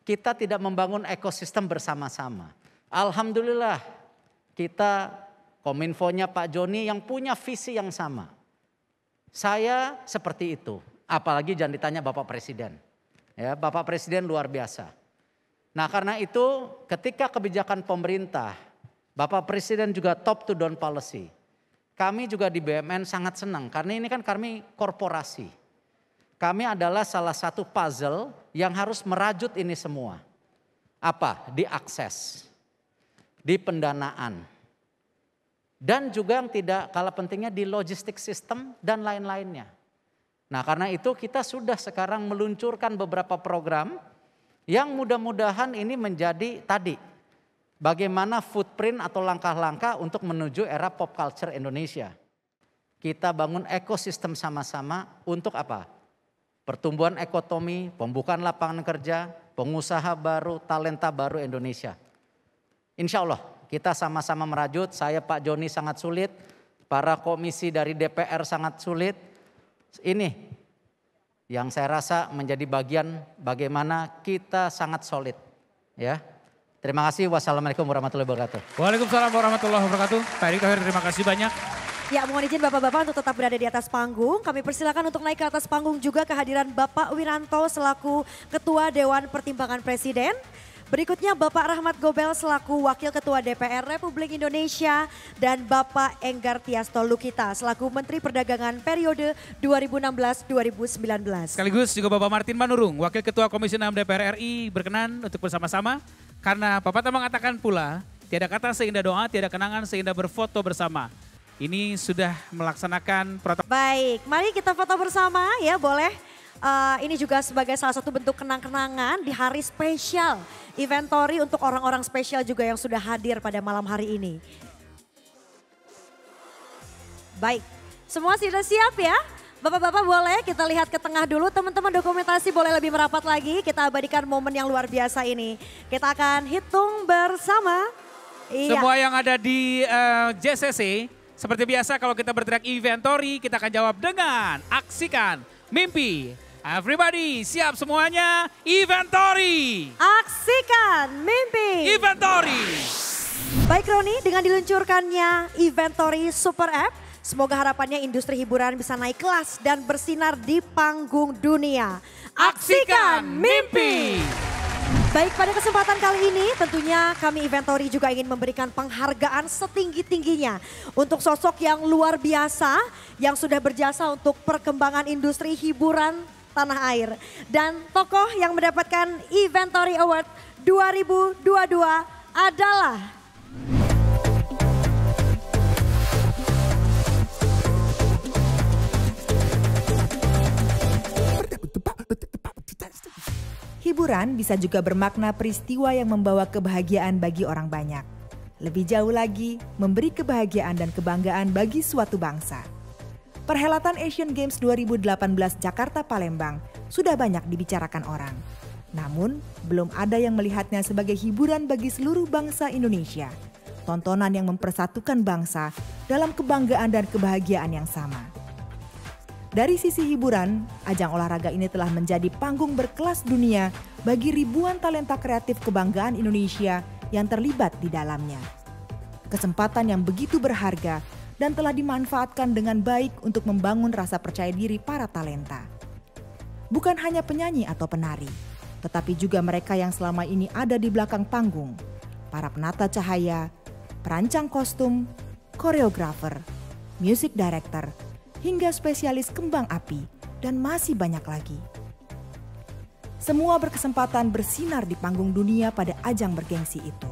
Kita tidak membangun ekosistem bersama-sama. Alhamdulillah kita Kominfonya Pak Joni yang punya visi yang sama. Saya seperti itu, apalagi jangan ditanya Bapak Presiden. Ya, Bapak Presiden luar biasa. Nah karena itu ketika kebijakan pemerintah, Bapak Presiden juga top to down policy. Kami juga di BUMN sangat senang karena ini kan kami korporasi. Kami adalah salah satu puzzle yang harus merajut ini semua. Apa? Di akses, di pendanaan. Dan juga yang tidak kalah pentingnya di logistik sistem dan lain-lainnya. Nah karena itu kita sudah sekarang meluncurkan beberapa program yang mudah-mudahan ini menjadi tadi. Bagaimana footprint atau langkah-langkah untuk menuju era pop culture Indonesia. Kita bangun ekosistem sama-sama untuk apa? Pertumbuhan ekonomi, pembukaan lapangan kerja, pengusaha baru, talenta baru Indonesia. Insya Allah. Kita sama-sama merajut, saya Pak Joni sangat sulit, para komisi dari DPR sangat sulit. Ini yang saya rasa menjadi bagian bagaimana kita sangat solid. Ya, terima kasih. Wassalamualaikum warahmatullahi wabarakatuh. Waalaikumsalam warahmatullahi wabarakatuh. Pak Erick Thohir terima kasih banyak. Ya, mohon izin Bapak-Bapak untuk tetap berada di atas panggung. Kami persilakan untuk naik ke atas panggung juga kehadiran Bapak Wiranto selaku Ketua Dewan Pertimbangan Presiden. Berikutnya Bapak Rahmat Gobel selaku Wakil Ketua DPR Republik Indonesia dan Bapak Enggar Tiasto Lukita selaku Menteri Perdagangan periode 2016-2019. Sekaligus juga Bapak Martin Manurung, Wakil Ketua Komisi 6 DPR RI berkenan untuk bersama-sama. Karena Bapak mengatakan pula, tiada kata seindah doa, tiada kenangan seindah berfoto bersama. Ini sudah melaksanakan protokol. Baik, mari kita foto bersama ya, boleh. Ini juga sebagai salah satu bentuk kenang-kenangan di hari spesial Inventory untuk orang-orang spesial juga yang sudah hadir pada malam hari ini. Baik, semua sudah siap ya? Bapak-bapak boleh kita lihat ke tengah dulu, teman-teman dokumentasi boleh lebih merapat lagi. Kita abadikan momen yang luar biasa ini. Kita akan hitung bersama. Iya. Semua yang ada di JCC, seperti biasa kalau kita berteriak Inventory, kita akan jawab dengan aksikan mimpi. Everybody siap semuanya, Inventory. Aksikan mimpi. Inventory. Baik Roni, dengan diluncurkannya Inventory Super App, Semoga harapannya industri hiburan bisa naik kelas dan bersinar di panggung dunia. Aksikan mimpi! Baik, pada kesempatan kali ini tentunya kami Inventory juga ingin memberikan penghargaan setinggi-tingginya untuk sosok yang luar biasa yang sudah berjasa untuk perkembangan industri hiburan tanah air. Dan tokoh yang mendapatkan Inventory Award 2022 adalah hiburan bisa juga bermakna peristiwa yang membawa kebahagiaan bagi orang banyak. Lebih jauh lagi, memberi kebahagiaan dan kebanggaan bagi suatu bangsa. Perhelatan Asian Games 2018 Jakarta Palembang sudah banyak dibicarakan orang. Namun, belum ada yang melihatnya sebagai hiburan bagi seluruh bangsa Indonesia. Tontonan yang mempersatukan bangsa dalam kebanggaan dan kebahagiaan yang sama. Dari sisi hiburan, ajang olahraga ini telah menjadi panggung berkelas dunia bagi ribuan talenta kreatif kebanggaan Indonesia yang terlibat di dalamnya. Kesempatan yang begitu berharga dan telah dimanfaatkan dengan baik untuk membangun rasa percaya diri para talenta. Bukan hanya penyanyi atau penari, tetapi juga mereka yang selama ini ada di belakang panggung, para penata cahaya, perancang kostum, koreografer, music director, hingga spesialis kembang api, dan masih banyak lagi. Semua berkesempatan bersinar di panggung dunia pada ajang bergengsi itu.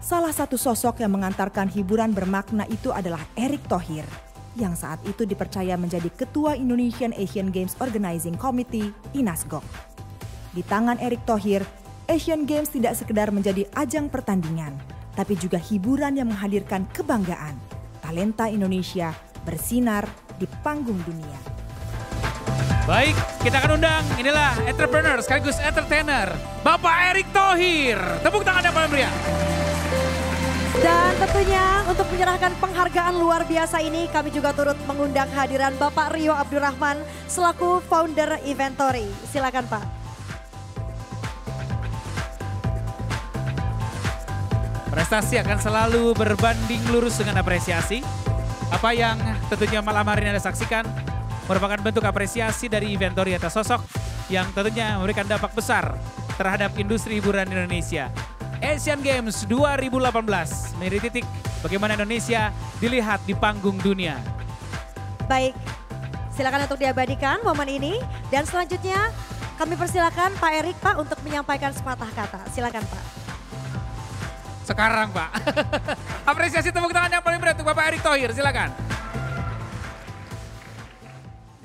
Salah satu sosok yang mengantarkan hiburan bermakna itu adalah Erick Thohir, yang saat itu dipercaya menjadi Ketua Indonesian Asian Games Organizing Committee (INASGOC). Di tangan Erick Thohir, Asian Games tidak sekedar menjadi ajang pertandingan, tapi juga hiburan yang menghadirkan kebanggaan. Talenta Indonesia bersinar di panggung dunia. Baik, kita akan undang inilah entrepreneur sekaligus entertainer, Bapak Erick Thohir. Tepuk tangan yang paling meriah. Dan tentunya untuk menyerahkan penghargaan luar biasa ini kami juga turut mengundang hadiran Bapak Rio Abdurrahman selaku founder Inventory. Silakan Pak. Prestasi akan selalu berbanding lurus dengan apresiasi. Apa yang tentunya malam hari ini Anda saksikan merupakan bentuk apresiasi dari Inventory atas sosok yang tentunya memberikan dampak besar terhadap industri hiburan Indonesia. Asian Games 2018 menjadi titik bagaimana Indonesia dilihat di panggung dunia. Baik, silakan untuk diabadikan momen ini dan selanjutnya kami persilakan Pak Erick Pak untuk menyampaikan sepatah kata. Silakan Pak. Sekarang Pak. Apresiasi tepuk tangan yang paling berat untuk Bapak Erick Thohir, silakan.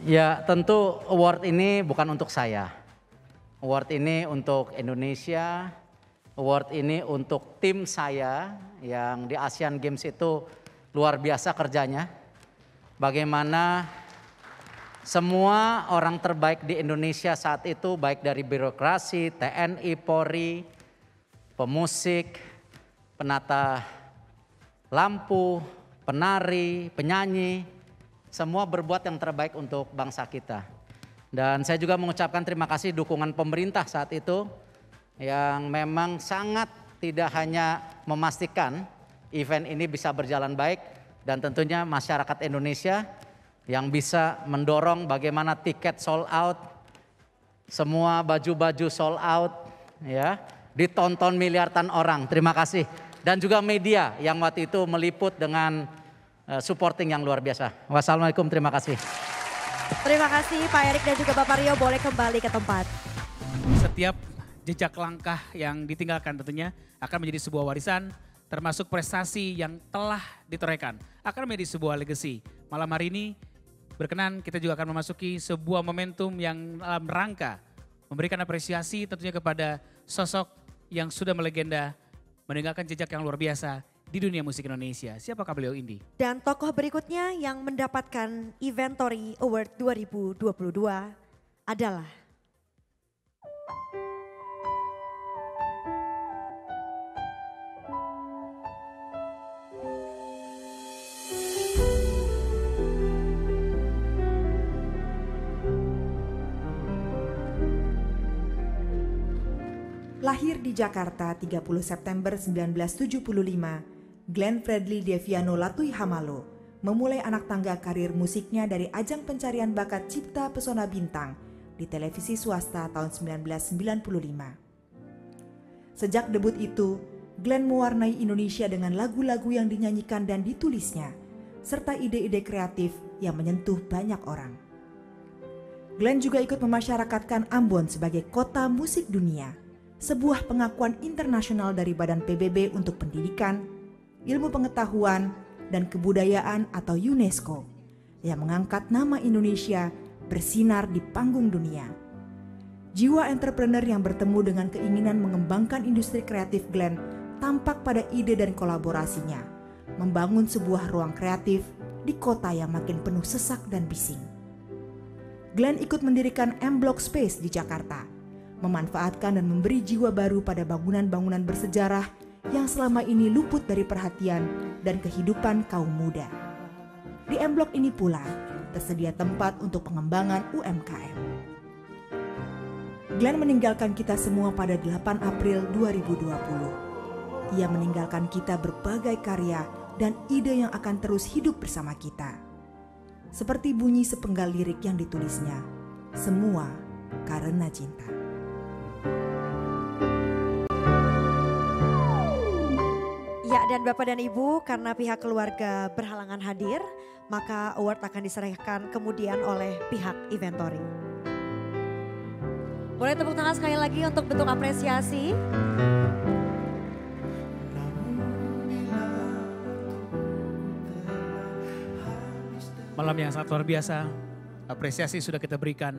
Ya tentu award ini bukan untuk saya. Award ini untuk Indonesia, award ini untuk tim saya yang di Asian Games itu luar biasa kerjanya. Bagaimana semua orang terbaik di Indonesia saat itu baik dari birokrasi, TNI, Polri, pemusik, penata lampu, penari, penyanyi, semua berbuat yang terbaik untuk bangsa kita. Dan saya juga mengucapkan terima kasih dukungan pemerintah saat itu yang memang sangat tidak hanya memastikan event ini bisa berjalan baik dan tentunya masyarakat Indonesia yang bisa mendorong bagaimana tiket sold out, semua baju-baju sold out, ya, ditonton miliaran orang. Terima kasih. Dan juga media yang waktu itu meliput dengan supporting yang luar biasa. Wassalamualaikum, terima kasih. Terima kasih Pak Erick dan juga Bapak Rio, boleh kembali ke tempat. Setiap jejak langkah yang ditinggalkan tentunya akan menjadi sebuah warisan, termasuk prestasi yang telah ditorehkan akan menjadi sebuah legacy. Malam hari ini berkenan kita juga akan memasuki sebuah momentum yang dalam rangka memberikan apresiasi tentunya kepada sosok yang sudah melegenda, meninggalkan jejak yang luar biasa di dunia musik Indonesia. Siapakah beliau, Indi? Dan tokoh berikutnya yang mendapatkan Inventory Award 2022 adalah Lahir di Jakarta 30 September 1975, Glenn Fredly Deviano Latui Hamalo memulai anak tangga karir musiknya dari ajang pencarian bakat cipta pesona bintang di televisi swasta tahun 1995. Sejak debut itu, Glenn mewarnai Indonesia dengan lagu-lagu yang dinyanyikan dan ditulisnya, serta ide-ide kreatif yang menyentuh banyak orang. Glenn juga ikut memasyarakatkan Ambon sebagai kota musik dunia, sebuah pengakuan internasional dari Badan PBB untuk Pendidikan, Ilmu Pengetahuan, dan Kebudayaan atau UNESCO, yang mengangkat nama Indonesia bersinar di panggung dunia. Jiwa entrepreneur yang bertemu dengan keinginan mengembangkan industri kreatif Glenn tampak pada ide dan kolaborasinya, membangun sebuah ruang kreatif di kota yang makin penuh sesak dan bising. Glenn ikut mendirikan M Block Space di Jakarta, memanfaatkan dan memberi jiwa baru pada bangunan-bangunan bersejarah yang selama ini luput dari perhatian dan kehidupan kaum muda. Di M Block ini pula tersedia tempat untuk pengembangan UMKM. Glenn meninggalkan kita semua pada 8 April 2020. Ia meninggalkan kita berbagai karya dan ide yang akan terus hidup bersama kita. Seperti bunyi sepenggal lirik yang ditulisnya, semua karena cinta. Ya, dan Bapak dan Ibu, karena pihak keluarga berhalangan hadir, maka award akan diserahkan kemudian oleh pihak Inventory. Boleh tepuk tangan sekali lagi untuk bentuk apresiasi. Malam yang sangat luar biasa, apresiasi sudah kita berikan,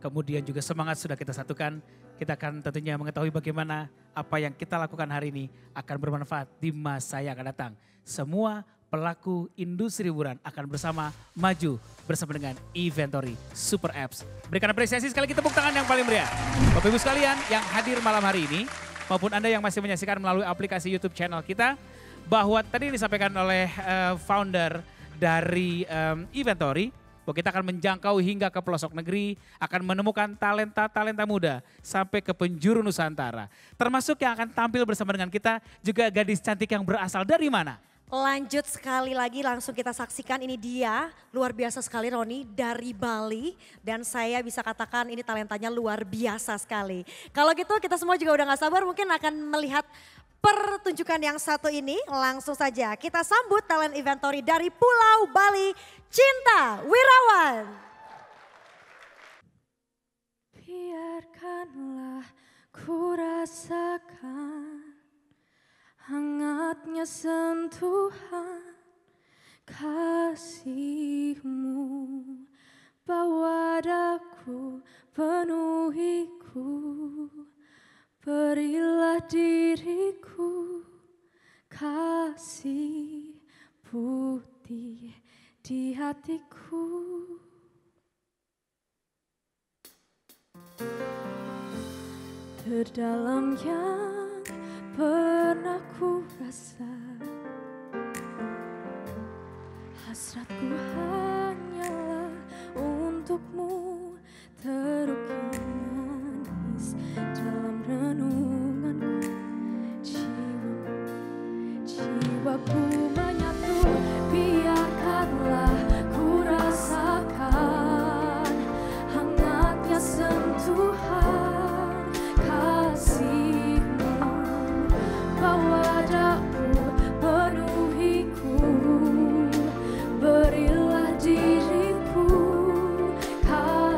kemudian juga semangat sudah kita satukan. Kita akan tentunya mengetahui bagaimana apa yang kita lakukan hari ini akan bermanfaat di masa yang akan datang. Semua pelaku industri hiburan akan bersama maju bersama dengan Inventory Super Apps. Berikan apresiasi sekali lagi, tepuk tangan yang paling meriah. Bapak Ibu sekalian yang hadir malam hari ini, maupun Anda yang masih menyaksikan melalui aplikasi YouTube channel kita, bahwa tadi disampaikan oleh founder dari Inventory, bahwa kita akan menjangkau hingga ke pelosok negeri, akan menemukan talenta-talenta muda sampai ke penjuru Nusantara. Termasuk yang akan tampil bersama dengan kita juga gadis cantik yang berasal dari mana? Lanjut sekali lagi langsung kita saksikan, ini dia luar biasa sekali Roni dari Bali. Dan saya bisa katakan ini talentanya luar biasa sekali. Kalau gitu kita semua juga udah gak sabar mungkin akan melihat pertunjukan yang satu ini. Langsung saja kita sambut talent Inventory dari Pulau Bali, Cinta Wirawan. Biarkanlah ku rasakan hangatnya sentuhan kasih-Mu, bawa daku penuhiku, berilah diriku kasih putih di hatiku. Terdalam yang pernah ku rasa, hasratku hanyalah untukmu, terukir manis dalam renunganku. Jiwaku menyatu, biarkanlah ku rasakan hangatnya sentuhan kasih-Mu, bawa daku penuhiku, berilah diriku kasih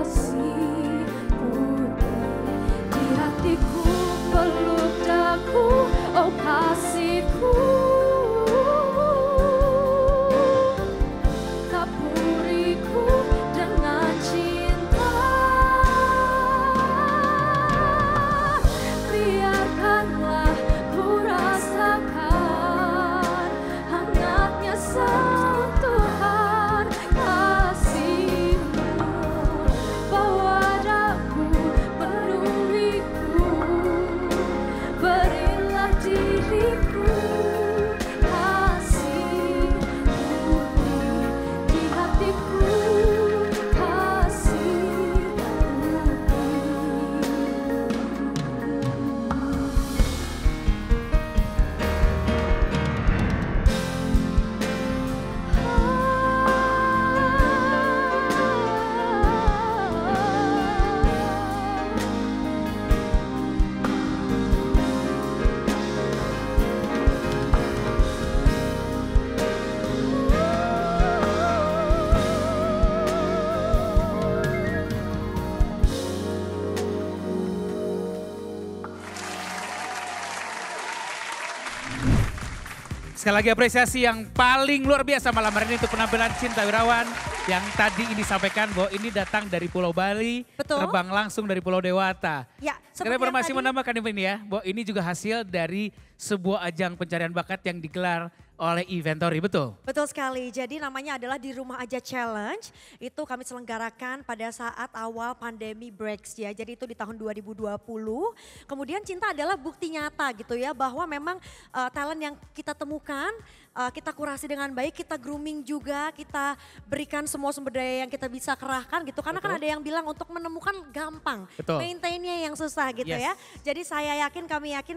Sekali lagi apresiasi yang paling luar biasa malam hari ini untuk penampilan Cinta Wirawan yang tadi ini disampaikan bahwa ini datang dari Pulau Bali, Betul. terbang langsung dari Pulau Dewata. Ya, Sekarang informasi tadi- menambahkan ini ya, bahwa ini juga hasil dari sebuah ajang pencarian bakat yang digelar oleh Inventory, betul? Betul sekali, jadi namanya adalah Di Rumah Aja Challenge. Itu kami selenggarakan pada saat awal pandemi breaks ya. Jadi itu di tahun 2020. Kemudian Cinta adalah bukti nyata gitu ya, bahwa memang talent yang kita temukan, kita kurasi dengan baik, kita grooming juga, kita berikan semua sumber daya yang kita bisa kerahkan gitu. Karena kan ada yang bilang untuk menemukan gampang, Betul. maintainnya yang susah gitu Yes. ya. Jadi saya yakin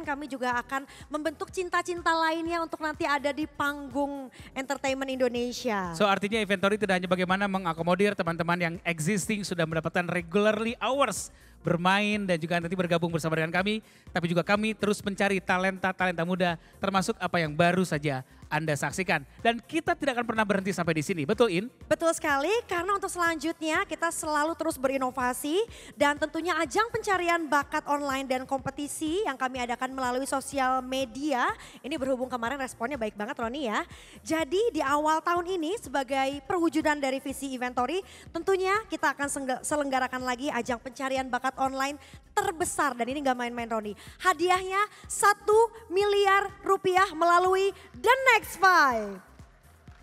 kami juga akan membentuk cinta-cinta lainnya untuk nanti ada di panggung entertainment Indonesia. So artinya Inventory tidak hanya bagaimana mengakomodir teman-teman yang existing sudah mendapatkan regularly hours bermain dan juga nanti bergabung bersama dengan kami. Tapi juga kami terus mencari talenta-talenta muda termasuk apa yang baru saja Anda saksikan. Dan kita tidak akan pernah berhenti sampai di sini, betul In? Betul sekali, karena untuk selanjutnya kita selalu terus berinovasi dan tentunya ajang pencarian bakat online dan kompetisi yang kami adakan melalui sosial media. Ini berhubung kemarin responnya baik banget Roni ya. Jadi di awal tahun ini sebagai perwujudan dari visi Inventory, tentunya kita akan selenggarakan lagi ajang pencarian bakat online terbesar dan ini gak main-main Roni. Hadiahnya 1 miliar rupiah melalui The Next Five.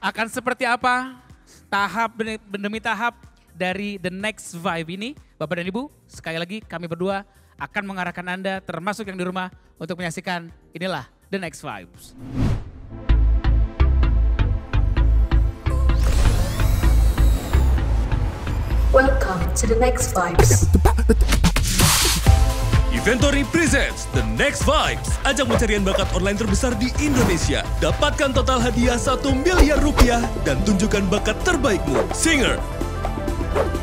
Akan seperti apa tahap demi tahap dari The Next Vibe ini, Bapak dan Ibu, sekali lagi kami berdua akan mengarahkan Anda termasuk yang di rumah untuk menyaksikan inilah The Next Vibes. Welcome to the Next Vibes. Inventory presents The Next Vibes, ajang pencarian bakat online terbesar di Indonesia. Dapatkan total hadiah 1 miliar rupiah dan tunjukkan bakat terbaikmu. Singer,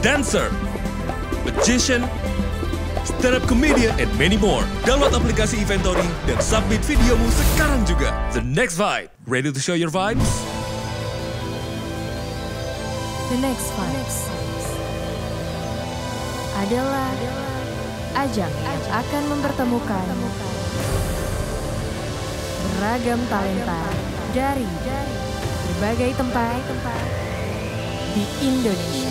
dancer, magician, stand-up comedian, and many more. Download aplikasi Inventory dan submit videomu sekarang juga. The Next Vibe, ready to show your vibes? The Next Vibes adalah ajang yang akan mempertemukan beragam talenta dari berbagai tempat di Indonesia.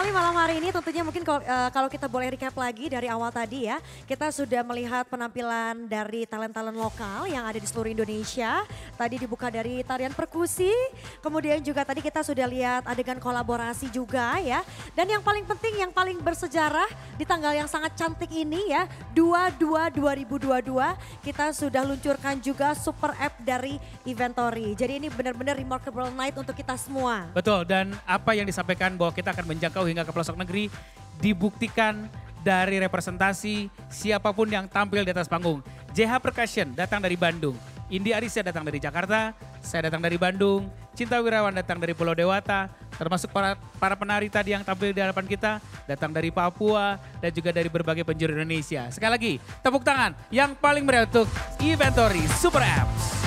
sekali malam hari ini tentunya mungkin kalau kita boleh recap lagi dari awal tadi ya. Kita sudah melihat penampilan dari talent-talent lokal yang ada di seluruh Indonesia. Tadi dibuka dari tarian perkusi, kemudian juga tadi kita sudah lihat adegan kolaborasi juga ya. Dan yang paling penting, yang paling bersejarah di tanggal yang sangat cantik ini ya, 22/2022 kita sudah luncurkan juga super app dari Inventory. Jadi ini benar-benar remarkable night untuk kita semua. Betul, dan apa yang disampaikan bahwa kita akan menjangkau hingga ke pelosok negeri dibuktikan dari representasi siapapun yang tampil di atas panggung. JH Percussion datang dari Bandung, Indi Arisa datang dari Jakarta, saya datang dari Bandung, Cinta Wirawan datang dari Pulau Dewata, termasuk para penari tadi yang tampil di hadapan kita datang dari Papua dan juga dari berbagai penjuru Indonesia. Sekali lagi, tepuk tangan yang paling meriah untuk Inventory Super Apps.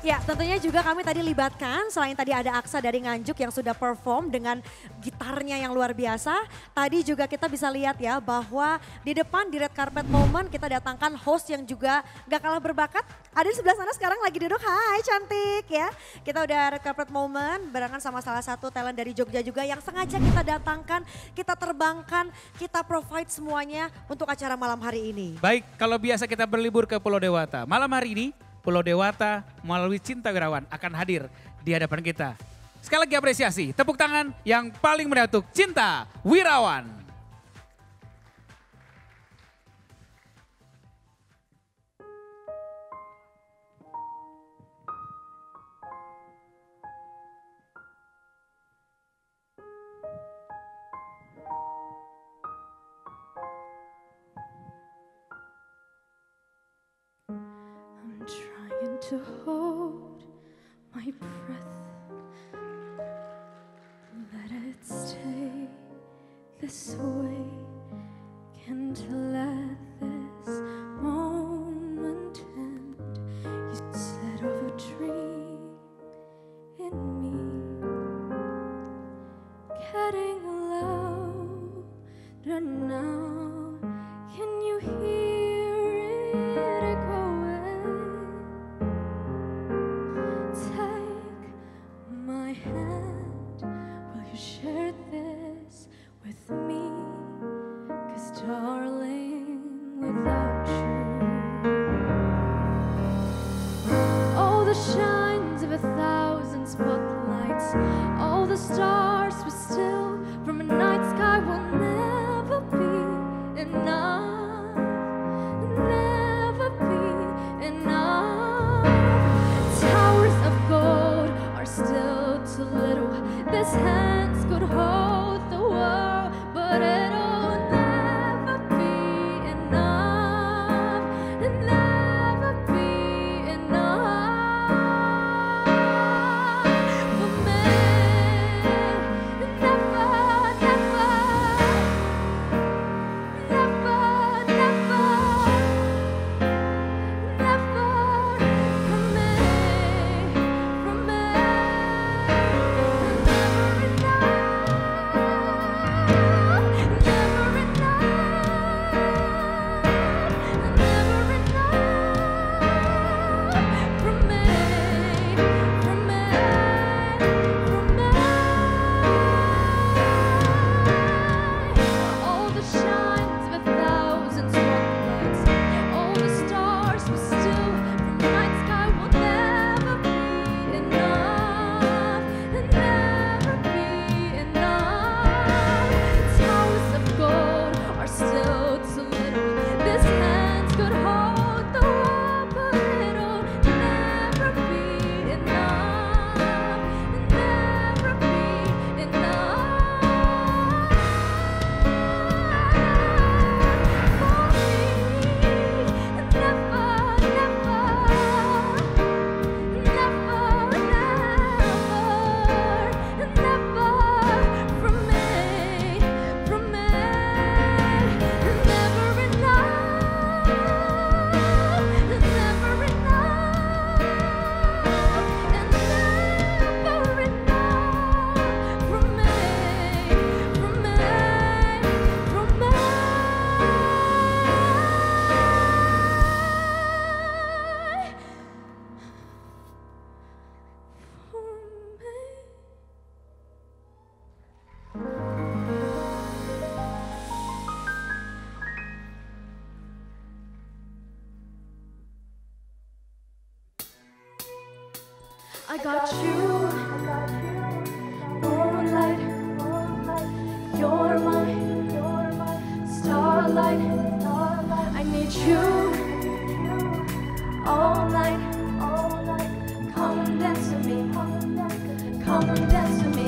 Ya, tentunya juga kami tadi libatkan, selain tadi ada Aksa dari Nganjuk yang sudah perform dengan gitarnya yang luar biasa. Tadi juga kita bisa lihat ya bahwa di depan di Red Carpet Moment kita datangkan host yang juga gak kalah berbakat. Ada di sebelah sana sekarang lagi duduk, hai cantik ya. Kita udah Red Carpet Moment barengan sama salah satu talent dari Jogja juga yang sengaja kita datangkan, kita terbangkan, kita provide semuanya untuk acara malam hari ini. Baik, kalau biasa kita berlibur ke Pulau Dewata, malam hari ini Pulau Dewata melalui Cinta Wirawan akan hadir di hadapan kita. Sekali lagi apresiasi, tepuk tangan yang paling meriah untuk Cinta Wirawan. Trying to hold my breath, let it stay this way, can't let this moment end. You set off a dream in me, getting louder now. Can you hear it echoing? My hand, will you share this with me? 'Cause darling, without you, all the shines of 1,000 spotlights, all the stars we still from a night sky will never be enough, never be enough. Towers of gold are still too little. These hands could hold the world, but it'll never be enough. It'll never be enough for me. Never, never, never, never, never from me, from me. I got you. Moonlight, you're my starlight. I need you all night. Come and dance with me. Come and dance with me.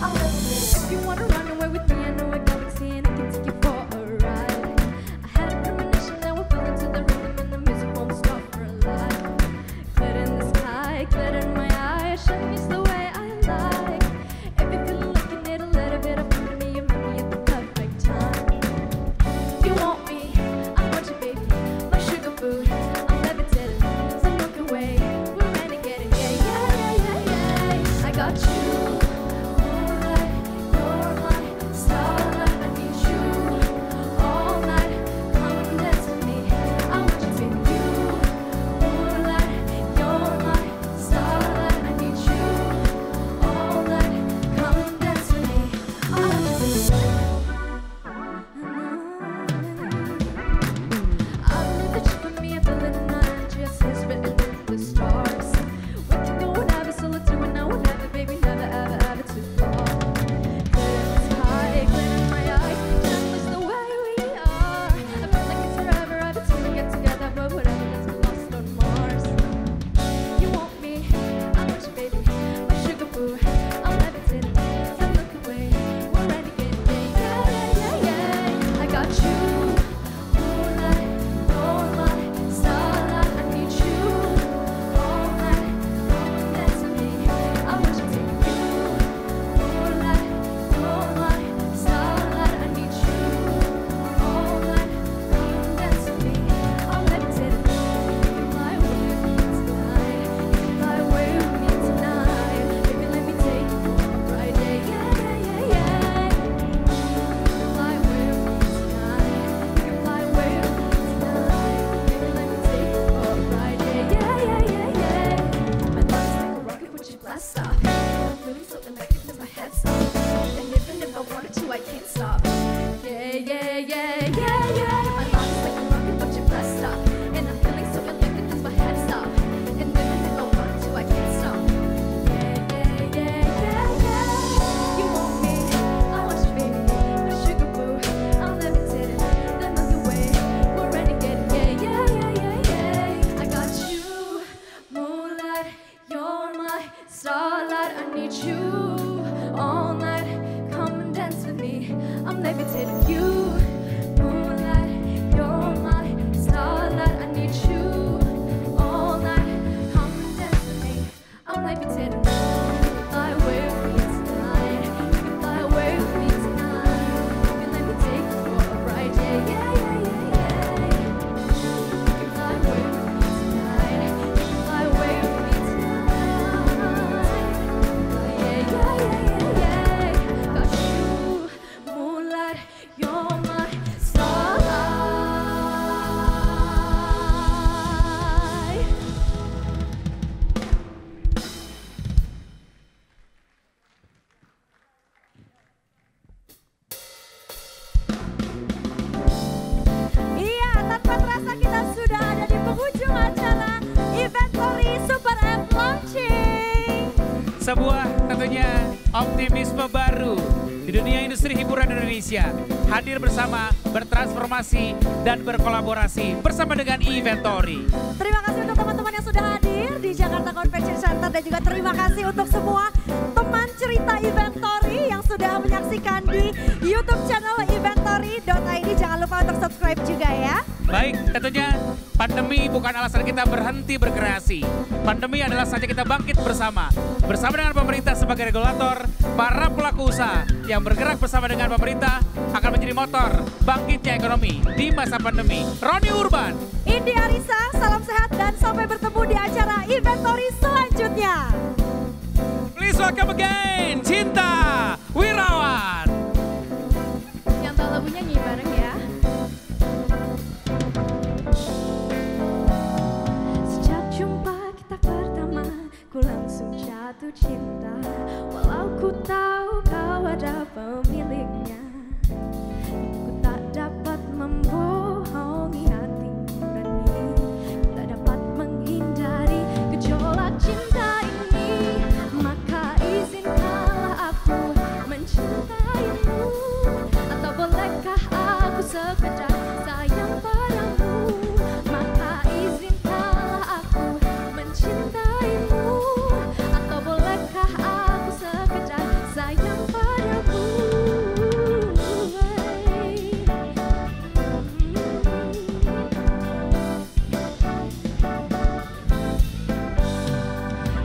I'll dance with you. If you wanna run away with me, I know a galaxy and I can take you for a ride. I had a premonition that we'll fall into the rhythm and the music won't stop for a life. Glitter in the sky, glitter in my eyes, shine me the way I like. If you're feeling like you need a little bit of company, you met me at the perfect time. You want me, I want you, baby, my sugar food. I'm levitating, so look away. We're renegading, yeah, yeah, yeah, yeah, yeah. I got you. Moonlight, you're my starlight. I need you all night. Come and dance with me. I want you to you. Moonlight, you're my starlight. I need you all night. Come and dance with me. I want you to I believe that you put me up a little night. Just is written in the stars. We can go whenever, so let's do it now. Whenever, baby, never, ever, ever too far. Glitter in the sky, glitter in my eyes. Just the way we are. I feel like it's forever, ever till we get together. But whatever, let's get lost on Mars. You want me, I want you, baby, my sugar boo. I'm levitating, so look away. We're renegade, yeah, yeah, yeah, yeah. I got you. Moonlight, you're my starlight. I need you all night. Come and dance with me. I want you to you. Moonlight, you're my starlight. I need you all night. Come and dance with me. I'm levitating. You can fly away with me tonight. You can fly away with me tonight. Baby, let me take you for a ride. Yeah, yeah, yeah, yeah, yeah. You can fly away with me tonight. You can fly away with me tonight. Baby, let me take you for a ride. Yeah, yeah, yeah, yeah, yeah. My love's like a rocket, would you blast off? I'm feeling so electric, makes my head stop. And even if I wanted to, I can't stop. Yeah, yeah, yeah, yeah, yeah. My love's like a rocket, would you blast off? And I'm feeling so electric, makes my head stop. And even if I wanted to, I can't stop. Yeah, yeah, yeah, yeah, yeah. You want me, I want you, baby, my sugar boo. I'm levitating, the Milky Way. We're renegading, yeah, yeah, yeah, yeah, yeah. I got you, moonlight, you're my starlight. I need you all night. Come and dance with me. I'm levitating you. Moonlight, you're my starlight. I need you all night. Come and dance with me. I'm levitating. You can fly away with me tonight. You can fly away with me tonight. Baby, let me take you for a ride. Yeah, yeah, yeah, yeah, yeah. You can fly away with me tonight. You can fly away with me tonight. Yeah, yeah, yeah, yeah, yeah. Got you, moonlight, you're my starlight. Iya, tanpa terasa kita sudah ada di penghujung acara Inventory Super F Launching. Sebuah tentunya optimisme baru di dunia industri hiburan Indonesia. Hadir bersama, bertransformasi, dan berkolaborasi bersama dengan Inventory. Terima kasih untuk teman-teman yang sudah hadir di Jakarta Convention Center dan juga terima kasih untuk semua teman cerita Inventory yang sudah menyaksikan di YouTube channel inventory.id. Jangan lupa untuk subscribe juga ya. Baik, tentunya pandemi bukan alasan kita berhenti berkreasi. Pandemi adalah saatnya kita bangkit bersama. Bersama dengan pemerintah sebagai regulator, para pelaku usaha yang bergerak bersama dengan pemerintah akan menjadi motor bangkitnya ekonomi di masa pandemi. Roni Urban, Indi Arisa, salam sehat dan sampai bertemu di acara Inventory selanjutnya. Please welcome again, Cinta Wirawan. Yang tahu lagunya nyanyi bareng ya. Sejak jumpa kita pertama, ku langsung jatuh cinta. Walau ku tahu kau ada pemiliknya, ku tak dapat membohongi hati nurani, ku tak dapat menghindari gejolak cinta ini. sekedar sayang padamu, maka izinkanlah aku mencintaimu. Atau bolehkah aku sekedar sayang padamu?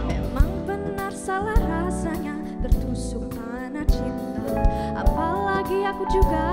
Memang benar salah rasanya tertusuk tanah cinta, apalagi aku juga